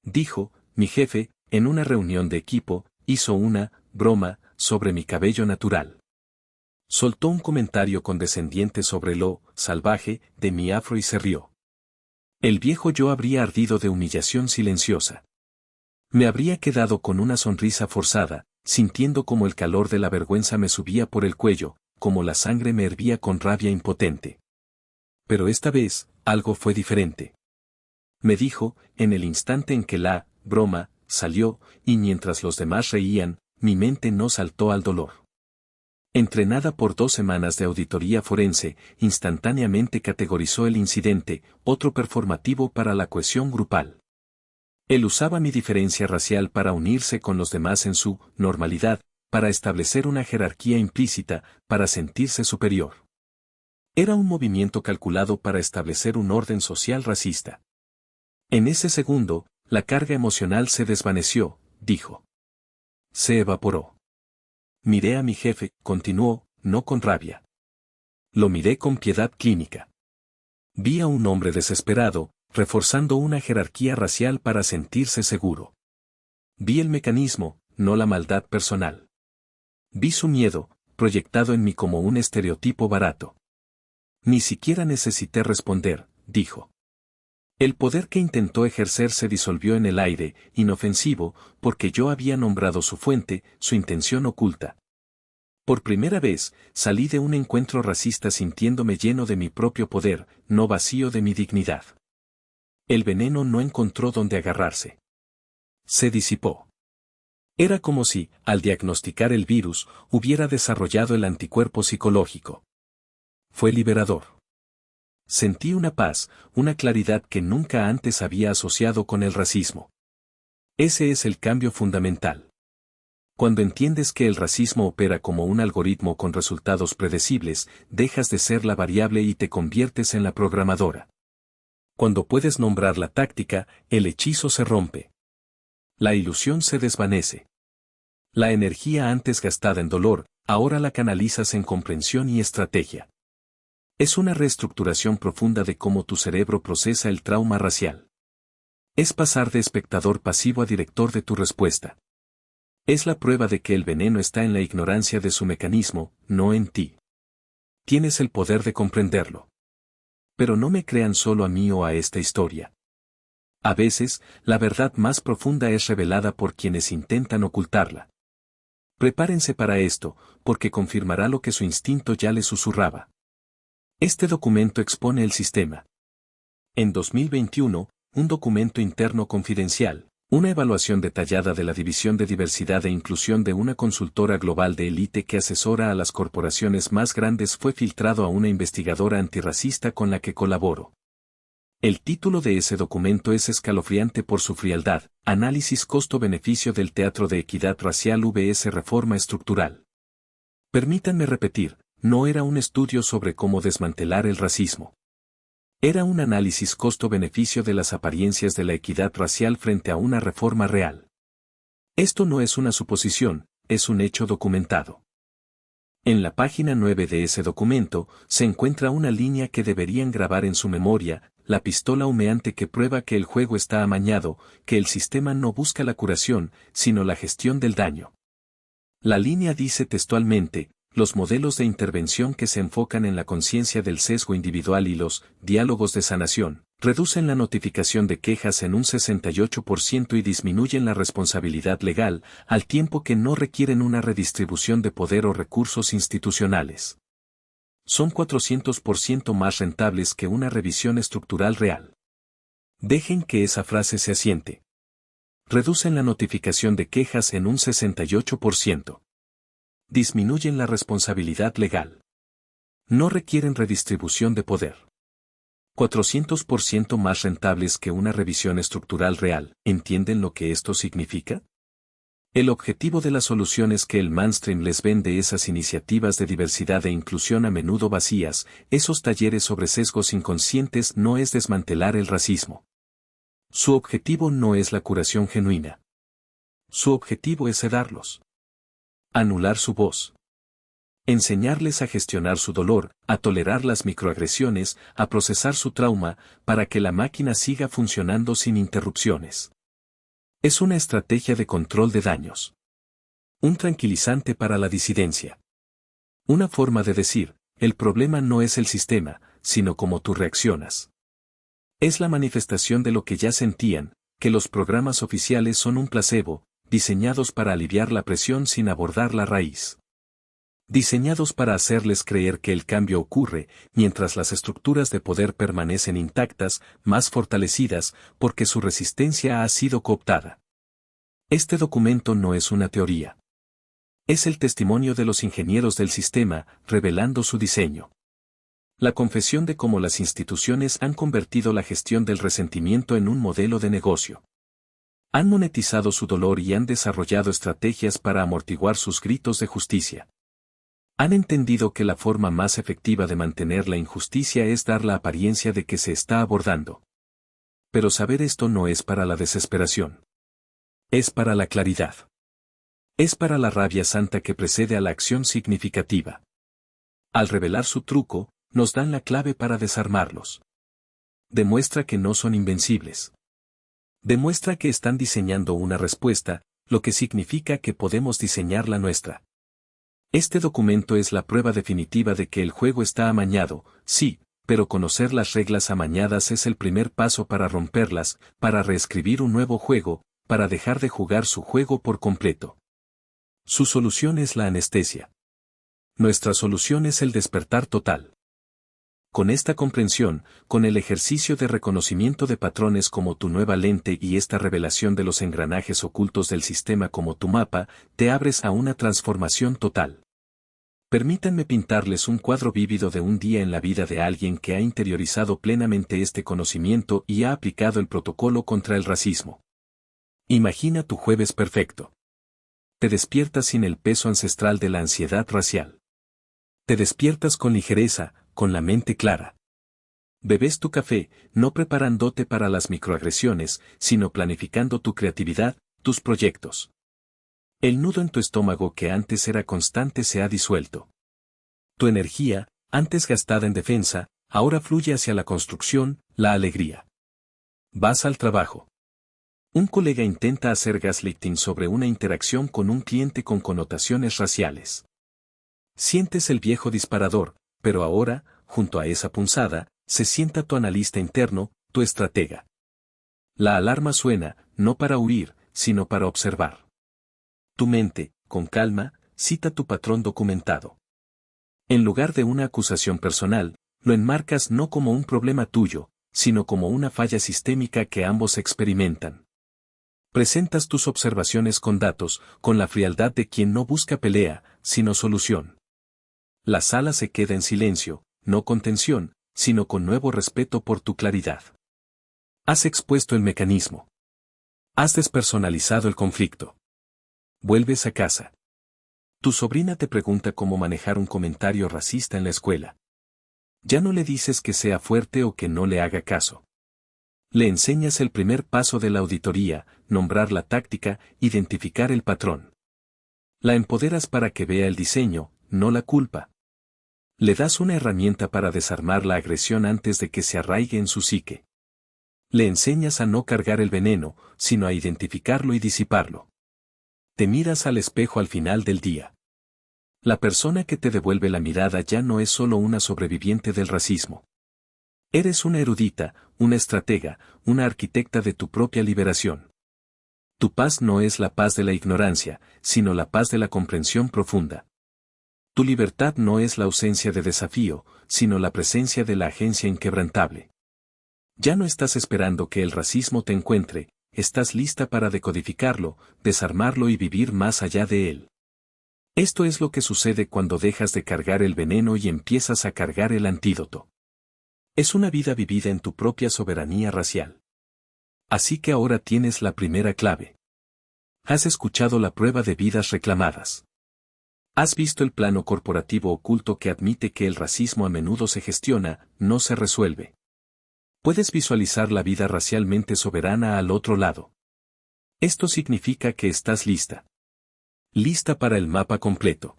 Dijo: mi jefe, en una reunión de equipo, hizo una broma sobre mi cabello natural. Soltó un comentario condescendiente sobre lo salvaje de mi afro y se rió. El viejo yo habría ardido de humillación silenciosa. Me habría quedado con una sonrisa forzada, sintiendo como el calor de la vergüenza me subía por el cuello, como la sangre me hervía con rabia impotente. Pero esta vez, algo fue diferente. Me dijo, en el instante en que la broma salió, y mientras los demás reían, mi mente no saltó al dolor. Entrenada por 2 semanas de auditoría forense, instantáneamente categorizó el incidente, otro performativo para la cohesión grupal. Él usaba mi diferencia racial para unirse con los demás en su normalidad, para establecer una jerarquía implícita, para sentirse superior. Era un movimiento calculado para establecer un orden social racista. En ese segundo, la carga emocional se desvaneció, dijo. Se evaporó. Miré a mi jefe, continuó, no con rabia. Lo miré con piedad clínica. Vi a un hombre desesperado, reforzando una jerarquía racial para sentirse seguro. Vi el mecanismo, no la maldad personal. Vi su miedo, proyectado en mí como un estereotipo barato. Ni siquiera necesité responder, dijo. El poder que intentó ejercer se disolvió en el aire, inofensivo, porque yo había nombrado su fuente, su intención oculta. Por primera vez, salí de un encuentro racista sintiéndome lleno de mi propio poder, no vacío de mi dignidad. El veneno no encontró dónde agarrarse. Se disipó. Era como si, al diagnosticar el virus, hubiera desarrollado el anticuerpo psicológico. Fue liberador. Sentí una paz, una claridad que nunca antes había asociado con el racismo. Ese es el cambio fundamental. Cuando entiendes que el racismo opera como un algoritmo con resultados predecibles, dejas de ser la variable y te conviertes en la programadora. Cuando puedes nombrar la táctica, el hechizo se rompe. La ilusión se desvanece. La energía antes gastada en dolor, ahora la canalizas en comprensión y estrategia. Es una reestructuración profunda de cómo tu cerebro procesa el trauma racial. Es pasar de espectador pasivo a director de tu respuesta. Es la prueba de que el veneno está en la ignorancia de su mecanismo, no en ti. Tienes el poder de comprenderlo. Pero no me crean solo a mí o a esta historia. A veces, la verdad más profunda es revelada por quienes intentan ocultarla. Prepárense para esto, porque confirmará lo que su instinto ya le susurraba. Este documento expone el sistema. En 2021, un documento interno confidencial, una evaluación detallada de la División de Diversidad e Inclusión de una consultora global de élite que asesora a las corporaciones más grandes fue filtrado a una investigadora antirracista con la que colaboro. El título de ese documento es escalofriante por su frialdad, Análisis costo-beneficio del Teatro de Equidad Racial vs Reforma Estructural. Permítanme repetir, no era un estudio sobre cómo desmantelar el racismo. Era un análisis costo-beneficio de las apariencias de la equidad racial frente a una reforma real. Esto no es una suposición, es un hecho documentado. En la página 9 de ese documento, se encuentra una línea que deberían grabar en su memoria, la pistola humeante que prueba que el juego está amañado, que el sistema no busca la curación, sino la gestión del daño. La línea dice textualmente, los modelos de intervención que se enfocan en la conciencia del sesgo individual y los diálogos de sanación, reducen la notificación de quejas en un 68% y disminuyen la responsabilidad legal, al tiempo que no requieren una redistribución de poder o recursos institucionales. Son 400% más rentables que una revisión estructural real. Dejen que esa frase se asiente. Reducen la notificación de quejas en un 68%. Disminuyen la responsabilidad legal. No requieren redistribución de poder. 400% más rentables que una revisión estructural real. ¿Entienden lo que esto significa? El objetivo de la solución es que el mainstream les vende esas iniciativas de diversidad e inclusión a menudo vacías, esos talleres sobre sesgos inconscientes no es desmantelar el racismo. Su objetivo no es la curación genuina. Su objetivo es sedarlos. Anular su voz. Enseñarles a gestionar su dolor, a tolerar las microagresiones, a procesar su trauma, para que la máquina siga funcionando sin interrupciones. Es una estrategia de control de daños. Un tranquilizante para la disidencia. Una forma de decir, el problema no es el sistema, sino cómo tú reaccionas. Es la manifestación de lo que ya sentían, que los programas oficiales son un placebo, diseñados para aliviar la presión sin abordar la raíz. Diseñados para hacerles creer que el cambio ocurre, mientras las estructuras de poder permanecen intactas, más fortalecidas, porque su resistencia ha sido cooptada. Este documento no es una teoría. Es el testimonio de los ingenieros del sistema, revelando su diseño. La confesión de cómo las instituciones han convertido la gestión del resentimiento en un modelo de negocio. Han monetizado su dolor y han desarrollado estrategias para amortiguar sus gritos de justicia. Han entendido que la forma más efectiva de mantener la injusticia es dar la apariencia de que se está abordando. Pero saber esto no es para la desesperación. Es para la claridad. Es para la rabia santa que precede a la acción significativa. Al revelar su truco, nos dan la clave para desarmarlos. Demuestra que no son invencibles. Demuestra que están diseñando una respuesta, lo que significa que podemos diseñar la nuestra. Este documento es la prueba definitiva de que el juego está amañado, sí, pero conocer las reglas amañadas es el primer paso para romperlas, para reescribir un nuevo juego, para dejar de jugar su juego por completo. Su solución es la anestesia. Nuestra solución es el despertar total. Con esta comprensión, con el ejercicio de reconocimiento de patrones como tu nueva lente y esta revelación de los engranajes ocultos del sistema como tu mapa, te abres a una transformación total. Permítanme pintarles un cuadro vívido de un día en la vida de alguien que ha interiorizado plenamente este conocimiento y ha aplicado el protocolo contra el racismo. Imagina tu jueves perfecto. Te despiertas sin el peso ancestral de la ansiedad racial. Te despiertas con ligereza, con la mente clara. Bebes tu café, no preparándote para las microagresiones, sino planificando tu creatividad, tus proyectos. El nudo en tu estómago que antes era constante se ha disuelto. Tu energía, antes gastada en defensa, ahora fluye hacia la construcción, la alegría. Vas al trabajo. Un colega intenta hacer gaslighting sobre una interacción con un cliente con connotaciones raciales. Sientes el viejo disparador, pero ahora, junto a esa punzada, se sienta tu analista interno, tu estratega. La alarma suena, no para huir, sino para observar. Tu mente, con calma, cita tu patrón documentado. En lugar de una acusación personal, lo enmarcas no como un problema tuyo, sino como una falla sistémica que ambos experimentan. Presentas tus observaciones con datos, con la frialdad de quien no busca pelea, sino solución. La sala se queda en silencio, no con tensión, sino con nuevo respeto por tu claridad. Has expuesto el mecanismo. Has despersonalizado el conflicto. Vuelves a casa. Tu sobrina te pregunta cómo manejar un comentario racista en la escuela. Ya no le dices que sea fuerte o que no le haga caso. Le enseñas el primer paso de la auditoría, nombrar la táctica, identificar el patrón. La empoderas para que vea el diseño, no la culpa. Le das una herramienta para desarmar la agresión antes de que se arraigue en su psique. Le enseñas a no cargar el veneno, sino a identificarlo y disiparlo. Te miras al espejo al final del día. La persona que te devuelve la mirada ya no es solo una sobreviviente del racismo. Eres una erudita, una estratega, una arquitecta de tu propia liberación. Tu paz no es la paz de la ignorancia, sino la paz de la comprensión profunda. Tu libertad no es la ausencia de desafío, sino la presencia de la agencia inquebrantable. Ya no estás esperando que el racismo te encuentre, estás lista para decodificarlo, desarmarlo y vivir más allá de él. Esto es lo que sucede cuando dejas de cargar el veneno y empiezas a cargar el antídoto. Es una vida vivida en tu propia soberanía racial. Así que ahora tienes la primera clave. Has escuchado la prueba de vidas reclamadas. Has visto el plano corporativo oculto que admite que el racismo a menudo se gestiona, no se resuelve. Puedes visualizar la vida racialmente soberana al otro lado. Esto significa que estás lista. Lista para el mapa completo.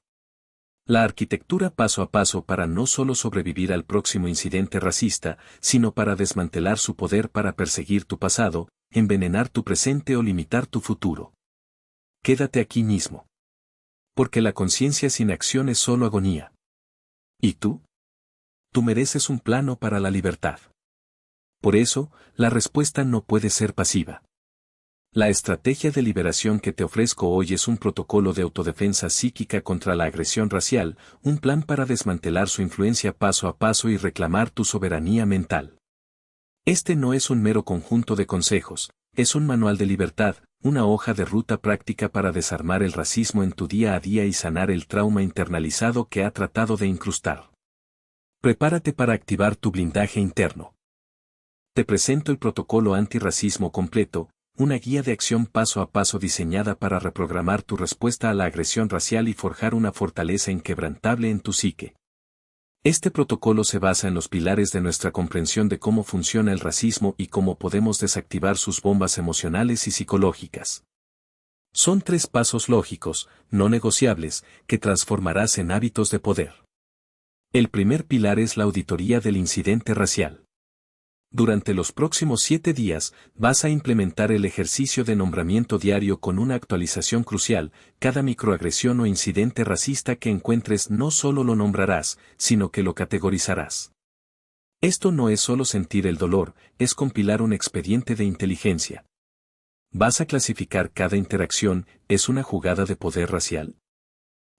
La arquitectura paso a paso para no solo sobrevivir al próximo incidente racista, sino para desmantelar su poder para perseguir tu pasado, envenenar tu presente o limitar tu futuro. Quédate aquí mismo. Porque la conciencia sin acción es solo agonía. ¿Y tú? Tú mereces un plano para la libertad. Por eso, la respuesta no puede ser pasiva. La estrategia de liberación que te ofrezco hoy es un protocolo de autodefensa psíquica contra la agresión racial, un plan para desmantelar su influencia paso a paso y reclamar tu soberanía mental. Este no es un mero conjunto de consejos, es un manual de libertad, una hoja de ruta práctica para desarmar el racismo en tu día a día y sanar el trauma internalizado que ha tratado de incrustar. Prepárate para activar tu blindaje interno. Te presento el protocolo antirracismo completo, una guía de acción paso a paso diseñada para reprogramar tu respuesta a la agresión racial y forjar una fortaleza inquebrantable en tu psique. Este protocolo se basa en los pilares de nuestra comprensión de cómo funciona el racismo y cómo podemos desactivar sus bombas emocionales y psicológicas. Son 3 pasos lógicos, no negociables, que transformarás en hábitos de poder. El primer pilar es la auditoría del incidente racial. Durante los próximos 7 días, vas a implementar el ejercicio de nombramiento diario con una actualización crucial. Cada microagresión o incidente racista que encuentres no solo lo nombrarás, sino que lo categorizarás. Esto no es solo sentir el dolor, es compilar un expediente de inteligencia. Vas a clasificar cada interacción, ¿es una jugada de poder racial?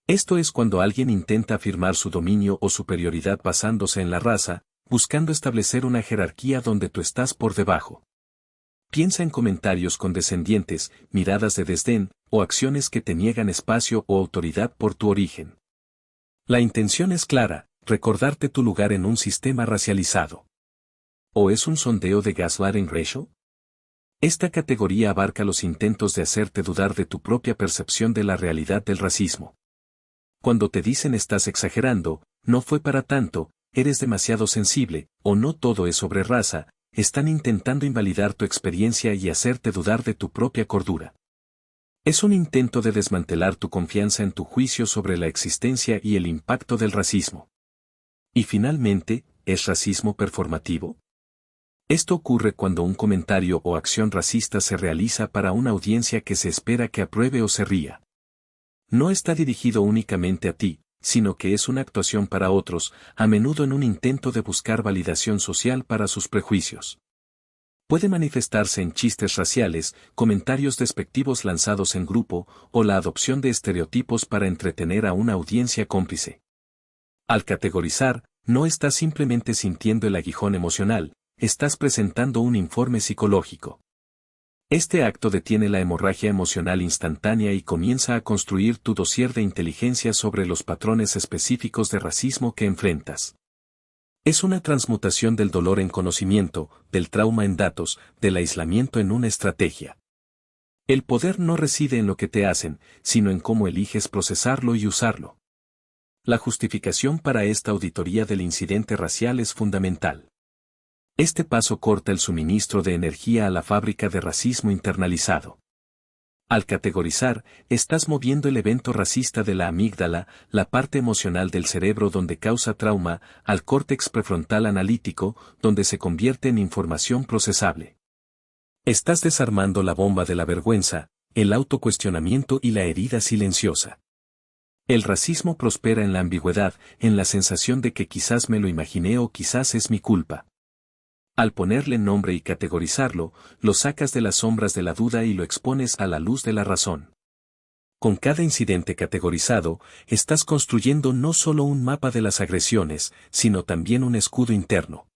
Esto es cuando alguien intenta afirmar su dominio o superioridad basándose en la raza, buscando establecer una jerarquía donde tú estás por debajo. Piensa en comentarios condescendientes, miradas de desdén, o acciones que te niegan espacio o autoridad por tu origen. La intención es clara, recordarte tu lugar en un sistema racializado. ¿O es un sondeo de gaslighting ratio? Esta categoría abarca los intentos de hacerte dudar de tu propia percepción de la realidad del racismo. Cuando te dicen estás exagerando, no fue para tanto, eres demasiado sensible, o no todo es sobre raza, están intentando invalidar tu experiencia y hacerte dudar de tu propia cordura. Es un intento de desmantelar tu confianza en tu juicio sobre la existencia y el impacto del racismo. Y finalmente, ¿es racismo performativo? Esto ocurre cuando un comentario o acción racista se realiza para una audiencia que se espera que apruebe o se ría. No está dirigido únicamente a ti, sino que es una actuación para otros, a menudo en un intento de buscar validación social para sus prejuicios. Puede manifestarse en chistes raciales, comentarios despectivos lanzados en grupo, o la adopción de estereotipos para entretener a una audiencia cómplice. Al categorizar, no estás simplemente sintiendo el aguijón emocional, estás presentando un informe psicológico. Este acto detiene la hemorragia emocional instantánea y comienza a construir tu dossier de inteligencia sobre los patrones específicos de racismo que enfrentas. Es una transmutación del dolor en conocimiento, del trauma en datos, del aislamiento en una estrategia. El poder no reside en lo que te hacen, sino en cómo eliges procesarlo y usarlo. La justificación para esta auditoría del incidente racial es fundamental. Este paso corta el suministro de energía a la fábrica de racismo internalizado. Al categorizar, estás moviendo el evento racista de la amígdala, la parte emocional del cerebro donde causa trauma, al córtex prefrontal analítico, donde se convierte en información procesable. Estás desarmando la bomba de la vergüenza, el autocuestionamiento y la herida silenciosa. El racismo prospera en la ambigüedad, en la sensación de que quizás me lo imaginé o quizás es mi culpa. Al ponerle nombre y categorizarlo, lo sacas de las sombras de la duda y lo expones a la luz de la razón. Con cada incidente categorizado, estás construyendo no solo un mapa de las agresiones, sino también un escudo interno.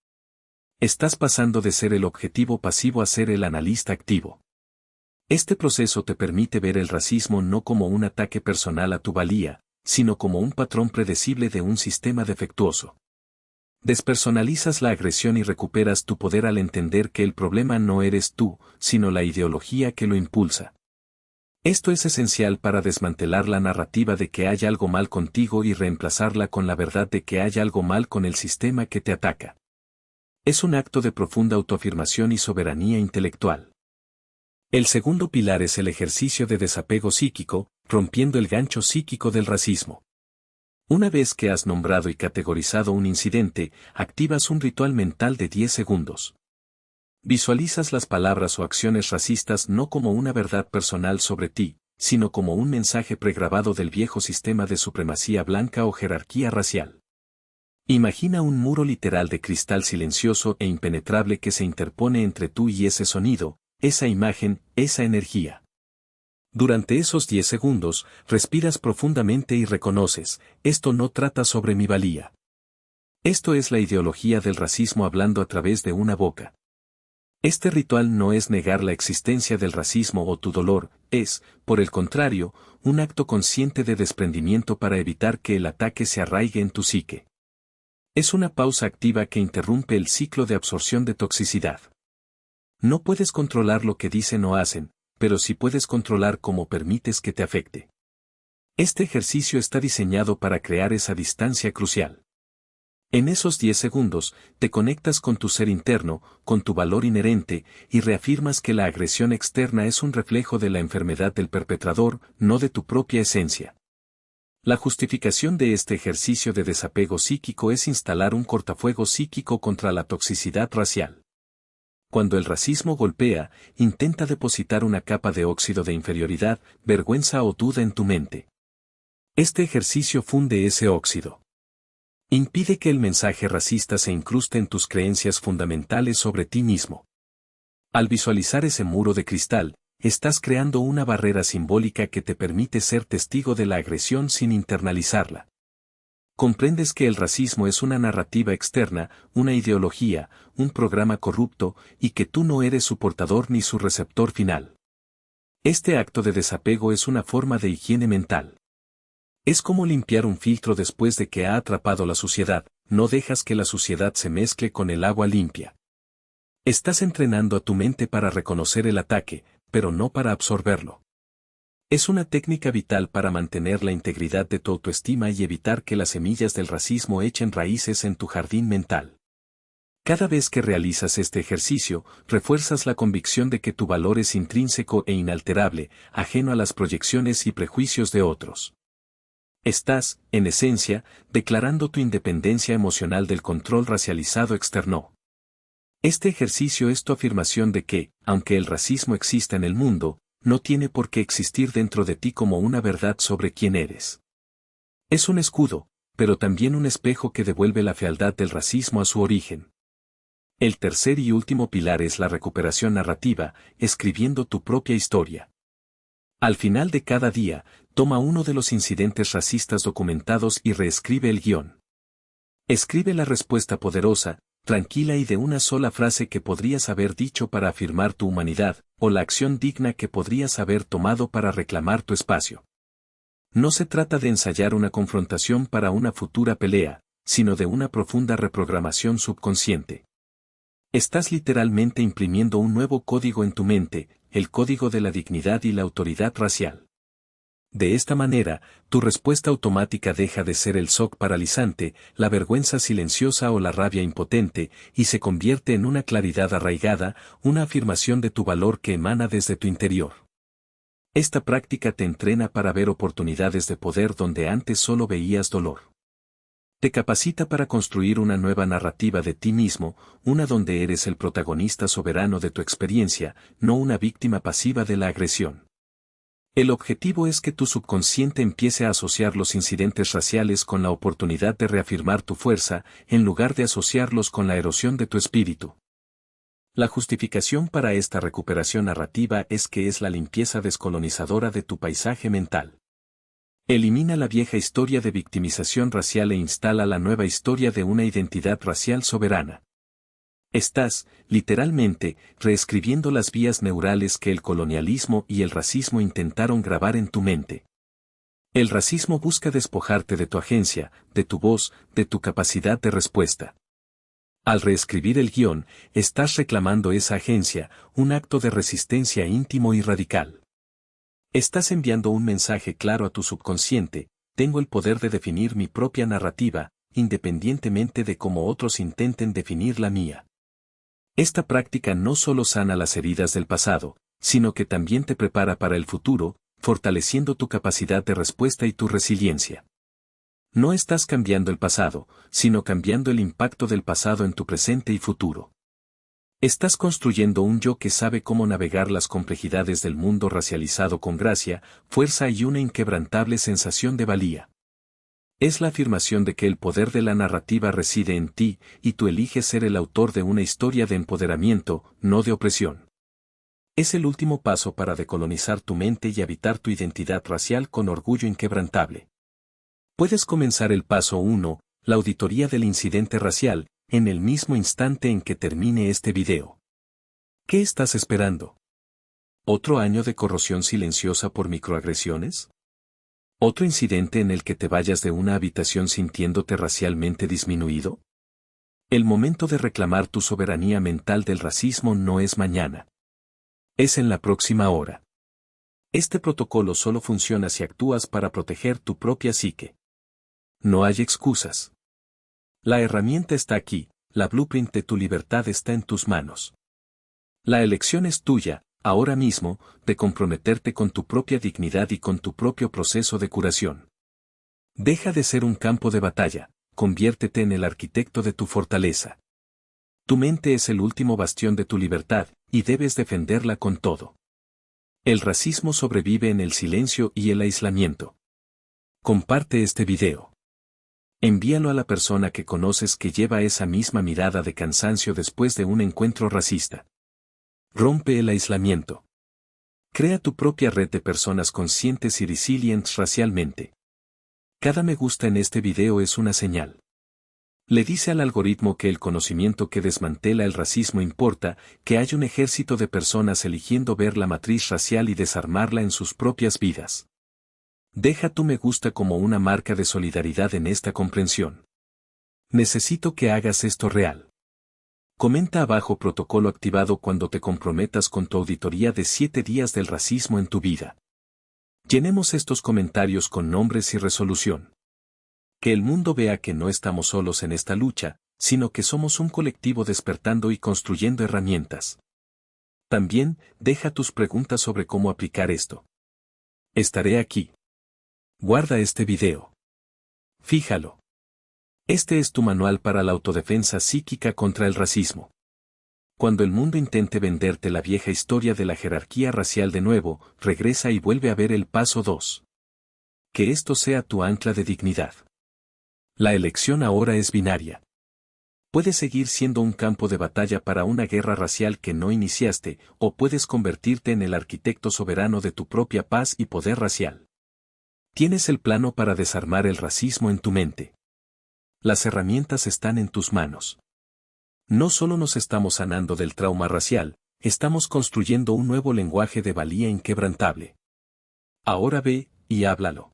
Estás pasando de ser el objetivo pasivo a ser el analista activo. Este proceso te permite ver el racismo no como un ataque personal a tu valía, sino como un patrón predecible de un sistema defectuoso. Despersonalizas la agresión y recuperas tu poder al entender que el problema no eres tú, sino la ideología que lo impulsa. Esto es esencial para desmantelar la narrativa de que hay algo mal contigo y reemplazarla con la verdad de que hay algo mal con el sistema que te ataca. Es un acto de profunda autoafirmación y soberanía intelectual. El segundo pilar es el ejercicio de desapego psíquico, rompiendo el gancho psíquico del racismo. Una vez que has nombrado y categorizado un incidente, activas un ritual mental de 10 segundos. Visualizas las palabras o acciones racistas no como una verdad personal sobre ti, sino como un mensaje pregrabado del viejo sistema de supremacía blanca o jerarquía racial. Imagina un muro literal de cristal silencioso e impenetrable que se interpone entre tú y ese sonido, esa imagen, esa energía. Durante esos 10 segundos, respiras profundamente y reconoces, esto no trata sobre mi valía. Esto es la ideología del racismo hablando a través de una boca. Este ritual no es negar la existencia del racismo o tu dolor, es, por el contrario, un acto consciente de desprendimiento para evitar que el ataque se arraigue en tu psique. Es una pausa activa que interrumpe el ciclo de absorción de toxicidad. No puedes controlar lo que dicen o hacen, pero sí puedes controlar cómo permites que te afecte. Este ejercicio está diseñado para crear esa distancia crucial. En esos 10 segundos, te conectas con tu ser interno, con tu valor inherente, y reafirmas que la agresión externa es un reflejo de la enfermedad del perpetrador, no de tu propia esencia. La justificación de este ejercicio de desapego psíquico es instalar un cortafuegos psíquico contra la toxicidad racial. Cuando el racismo golpea, intenta depositar una capa de óxido de inferioridad, vergüenza o duda en tu mente. Este ejercicio funde ese óxido. Impide que el mensaje racista se incruste en tus creencias fundamentales sobre ti mismo. Al visualizar ese muro de cristal, estás creando una barrera simbólica que te permite ser testigo de la agresión sin internalizarla. Comprendes que el racismo es una narrativa externa, una ideología, un programa corrupto, y que tú no eres su portador ni su receptor final. Este acto de desapego es una forma de higiene mental. Es como limpiar un filtro después de que ha atrapado la suciedad, no dejas que la suciedad se mezcle con el agua limpia. Estás entrenando a tu mente para reconocer el ataque, pero no para absorberlo. Es una técnica vital para mantener la integridad de tu autoestima y evitar que las semillas del racismo echen raíces en tu jardín mental. Cada vez que realizas este ejercicio, refuerzas la convicción de que tu valor es intrínseco e inalterable, ajeno a las proyecciones y prejuicios de otros. Estás, en esencia, declarando tu independencia emocional del control racializado externo. Este ejercicio es tu afirmación de que, aunque el racismo exista en el mundo, no tiene por qué existir dentro de ti como una verdad sobre quién eres. Es un escudo, pero también un espejo que devuelve la fealdad del racismo a su origen. El tercer y último pilar es la recuperación narrativa, escribiendo tu propia historia. Al final de cada día, toma uno de los incidentes racistas documentados y reescribe el guión. Escribe la respuesta poderosa, tranquila y de una sola frase que podrías haber dicho para afirmar tu humanidad, o la acción digna que podrías haber tomado para reclamar tu espacio. No se trata de ensayar una confrontación para una futura pelea, sino de una profunda reprogramación subconsciente. Estás literalmente imprimiendo un nuevo código en tu mente, el código de la dignidad y la autoridad racial. De esta manera, tu respuesta automática deja de ser el shock paralizante, la vergüenza silenciosa o la rabia impotente, y se convierte en una claridad arraigada, una afirmación de tu valor que emana desde tu interior. Esta práctica te entrena para ver oportunidades de poder donde antes solo veías dolor. Te capacita para construir una nueva narrativa de ti mismo, una donde eres el protagonista soberano de tu experiencia, no una víctima pasiva de la agresión. El objetivo es que tu subconsciente empiece a asociar los incidentes raciales con la oportunidad de reafirmar tu fuerza, en lugar de asociarlos con la erosión de tu espíritu. La justificación para esta recuperación narrativa es que es la limpieza descolonizadora de tu paisaje mental. Elimina la vieja historia de victimización racial e instala la nueva historia de una identidad racial soberana. Estás, literalmente, reescribiendo las vías neurales que el colonialismo y el racismo intentaron grabar en tu mente. El racismo busca despojarte de tu agencia, de tu voz, de tu capacidad de respuesta. Al reescribir el guión, estás reclamando esa agencia, un acto de resistencia íntimo y radical. Estás enviando un mensaje claro a tu subconsciente: tengo el poder de definir mi propia narrativa, independientemente de cómo otros intenten definir la mía. Esta práctica no solo sana las heridas del pasado, sino que también te prepara para el futuro, fortaleciendo tu capacidad de respuesta y tu resiliencia. No estás cambiando el pasado, sino cambiando el impacto del pasado en tu presente y futuro. Estás construyendo un yo que sabe cómo navegar las complejidades del mundo racializado con gracia, fuerza y una inquebrantable sensación de valía. Es la afirmación de que el poder de la narrativa reside en ti, y tú eliges ser el autor de una historia de empoderamiento, no de opresión. Es el último paso para decolonizar tu mente y habitar tu identidad racial con orgullo inquebrantable. Puedes comenzar el paso 1, la auditoría del incidente racial, en el mismo instante en que termine este video. ¿Qué estás esperando? ¿Otro año de corrosión silenciosa por microagresiones? ¿Otro incidente en el que te vayas de una habitación sintiéndote racialmente disminuido? El momento de reclamar tu soberanía mental del racismo no es mañana. Es en la próxima hora. Este protocolo solo funciona si actúas para proteger tu propia psique. No hay excusas. La herramienta está aquí, la blueprint de tu libertad está en tus manos. La elección es tuya, ahora mismo, de comprometerte con tu propia dignidad y con tu propio proceso de curación. Deja de ser un campo de batalla, conviértete en el arquitecto de tu fortaleza. Tu mente es el último bastión de tu libertad, y debes defenderla con todo. El racismo sobrevive en el silencio y el aislamiento. Comparte este video. Envíalo a la persona que conoces que lleva esa misma mirada de cansancio después de un encuentro racista. Rompe el aislamiento. Crea tu propia red de personas conscientes y resilientes racialmente. Cada me gusta en este video es una señal. Le dice al algoritmo que el conocimiento que desmantela el racismo importa, que hay un ejército de personas eligiendo ver la matriz racial y desarmarla en sus propias vidas. Deja tu me gusta como una marca de solidaridad en esta comprensión. Necesito que hagas esto real. Comenta abajo protocolo activado cuando te comprometas con tu auditoría de 7 días del racismo en tu vida. Llenemos estos comentarios con nombres y resolución. Que el mundo vea que no estamos solos en esta lucha, sino que somos un colectivo despertando y construyendo herramientas. También, deja tus preguntas sobre cómo aplicar esto. Estaré aquí. Guarda este video. Fíjalo. Este es tu manual para la autodefensa psíquica contra el racismo. Cuando el mundo intente venderte la vieja historia de la jerarquía racial de nuevo, regresa y vuelve a ver el paso 2. Que esto sea tu ancla de dignidad. La elección ahora es binaria. Puedes seguir siendo un campo de batalla para una guerra racial que no iniciaste, o puedes convertirte en el arquitecto soberano de tu propia paz y poder racial. Tienes el plano para desarmar el racismo en tu mente. Las herramientas están en tus manos. No solo nos estamos sanando del trauma racial, estamos construyendo un nuevo lenguaje de valía inquebrantable. Ahora ve, y háblalo.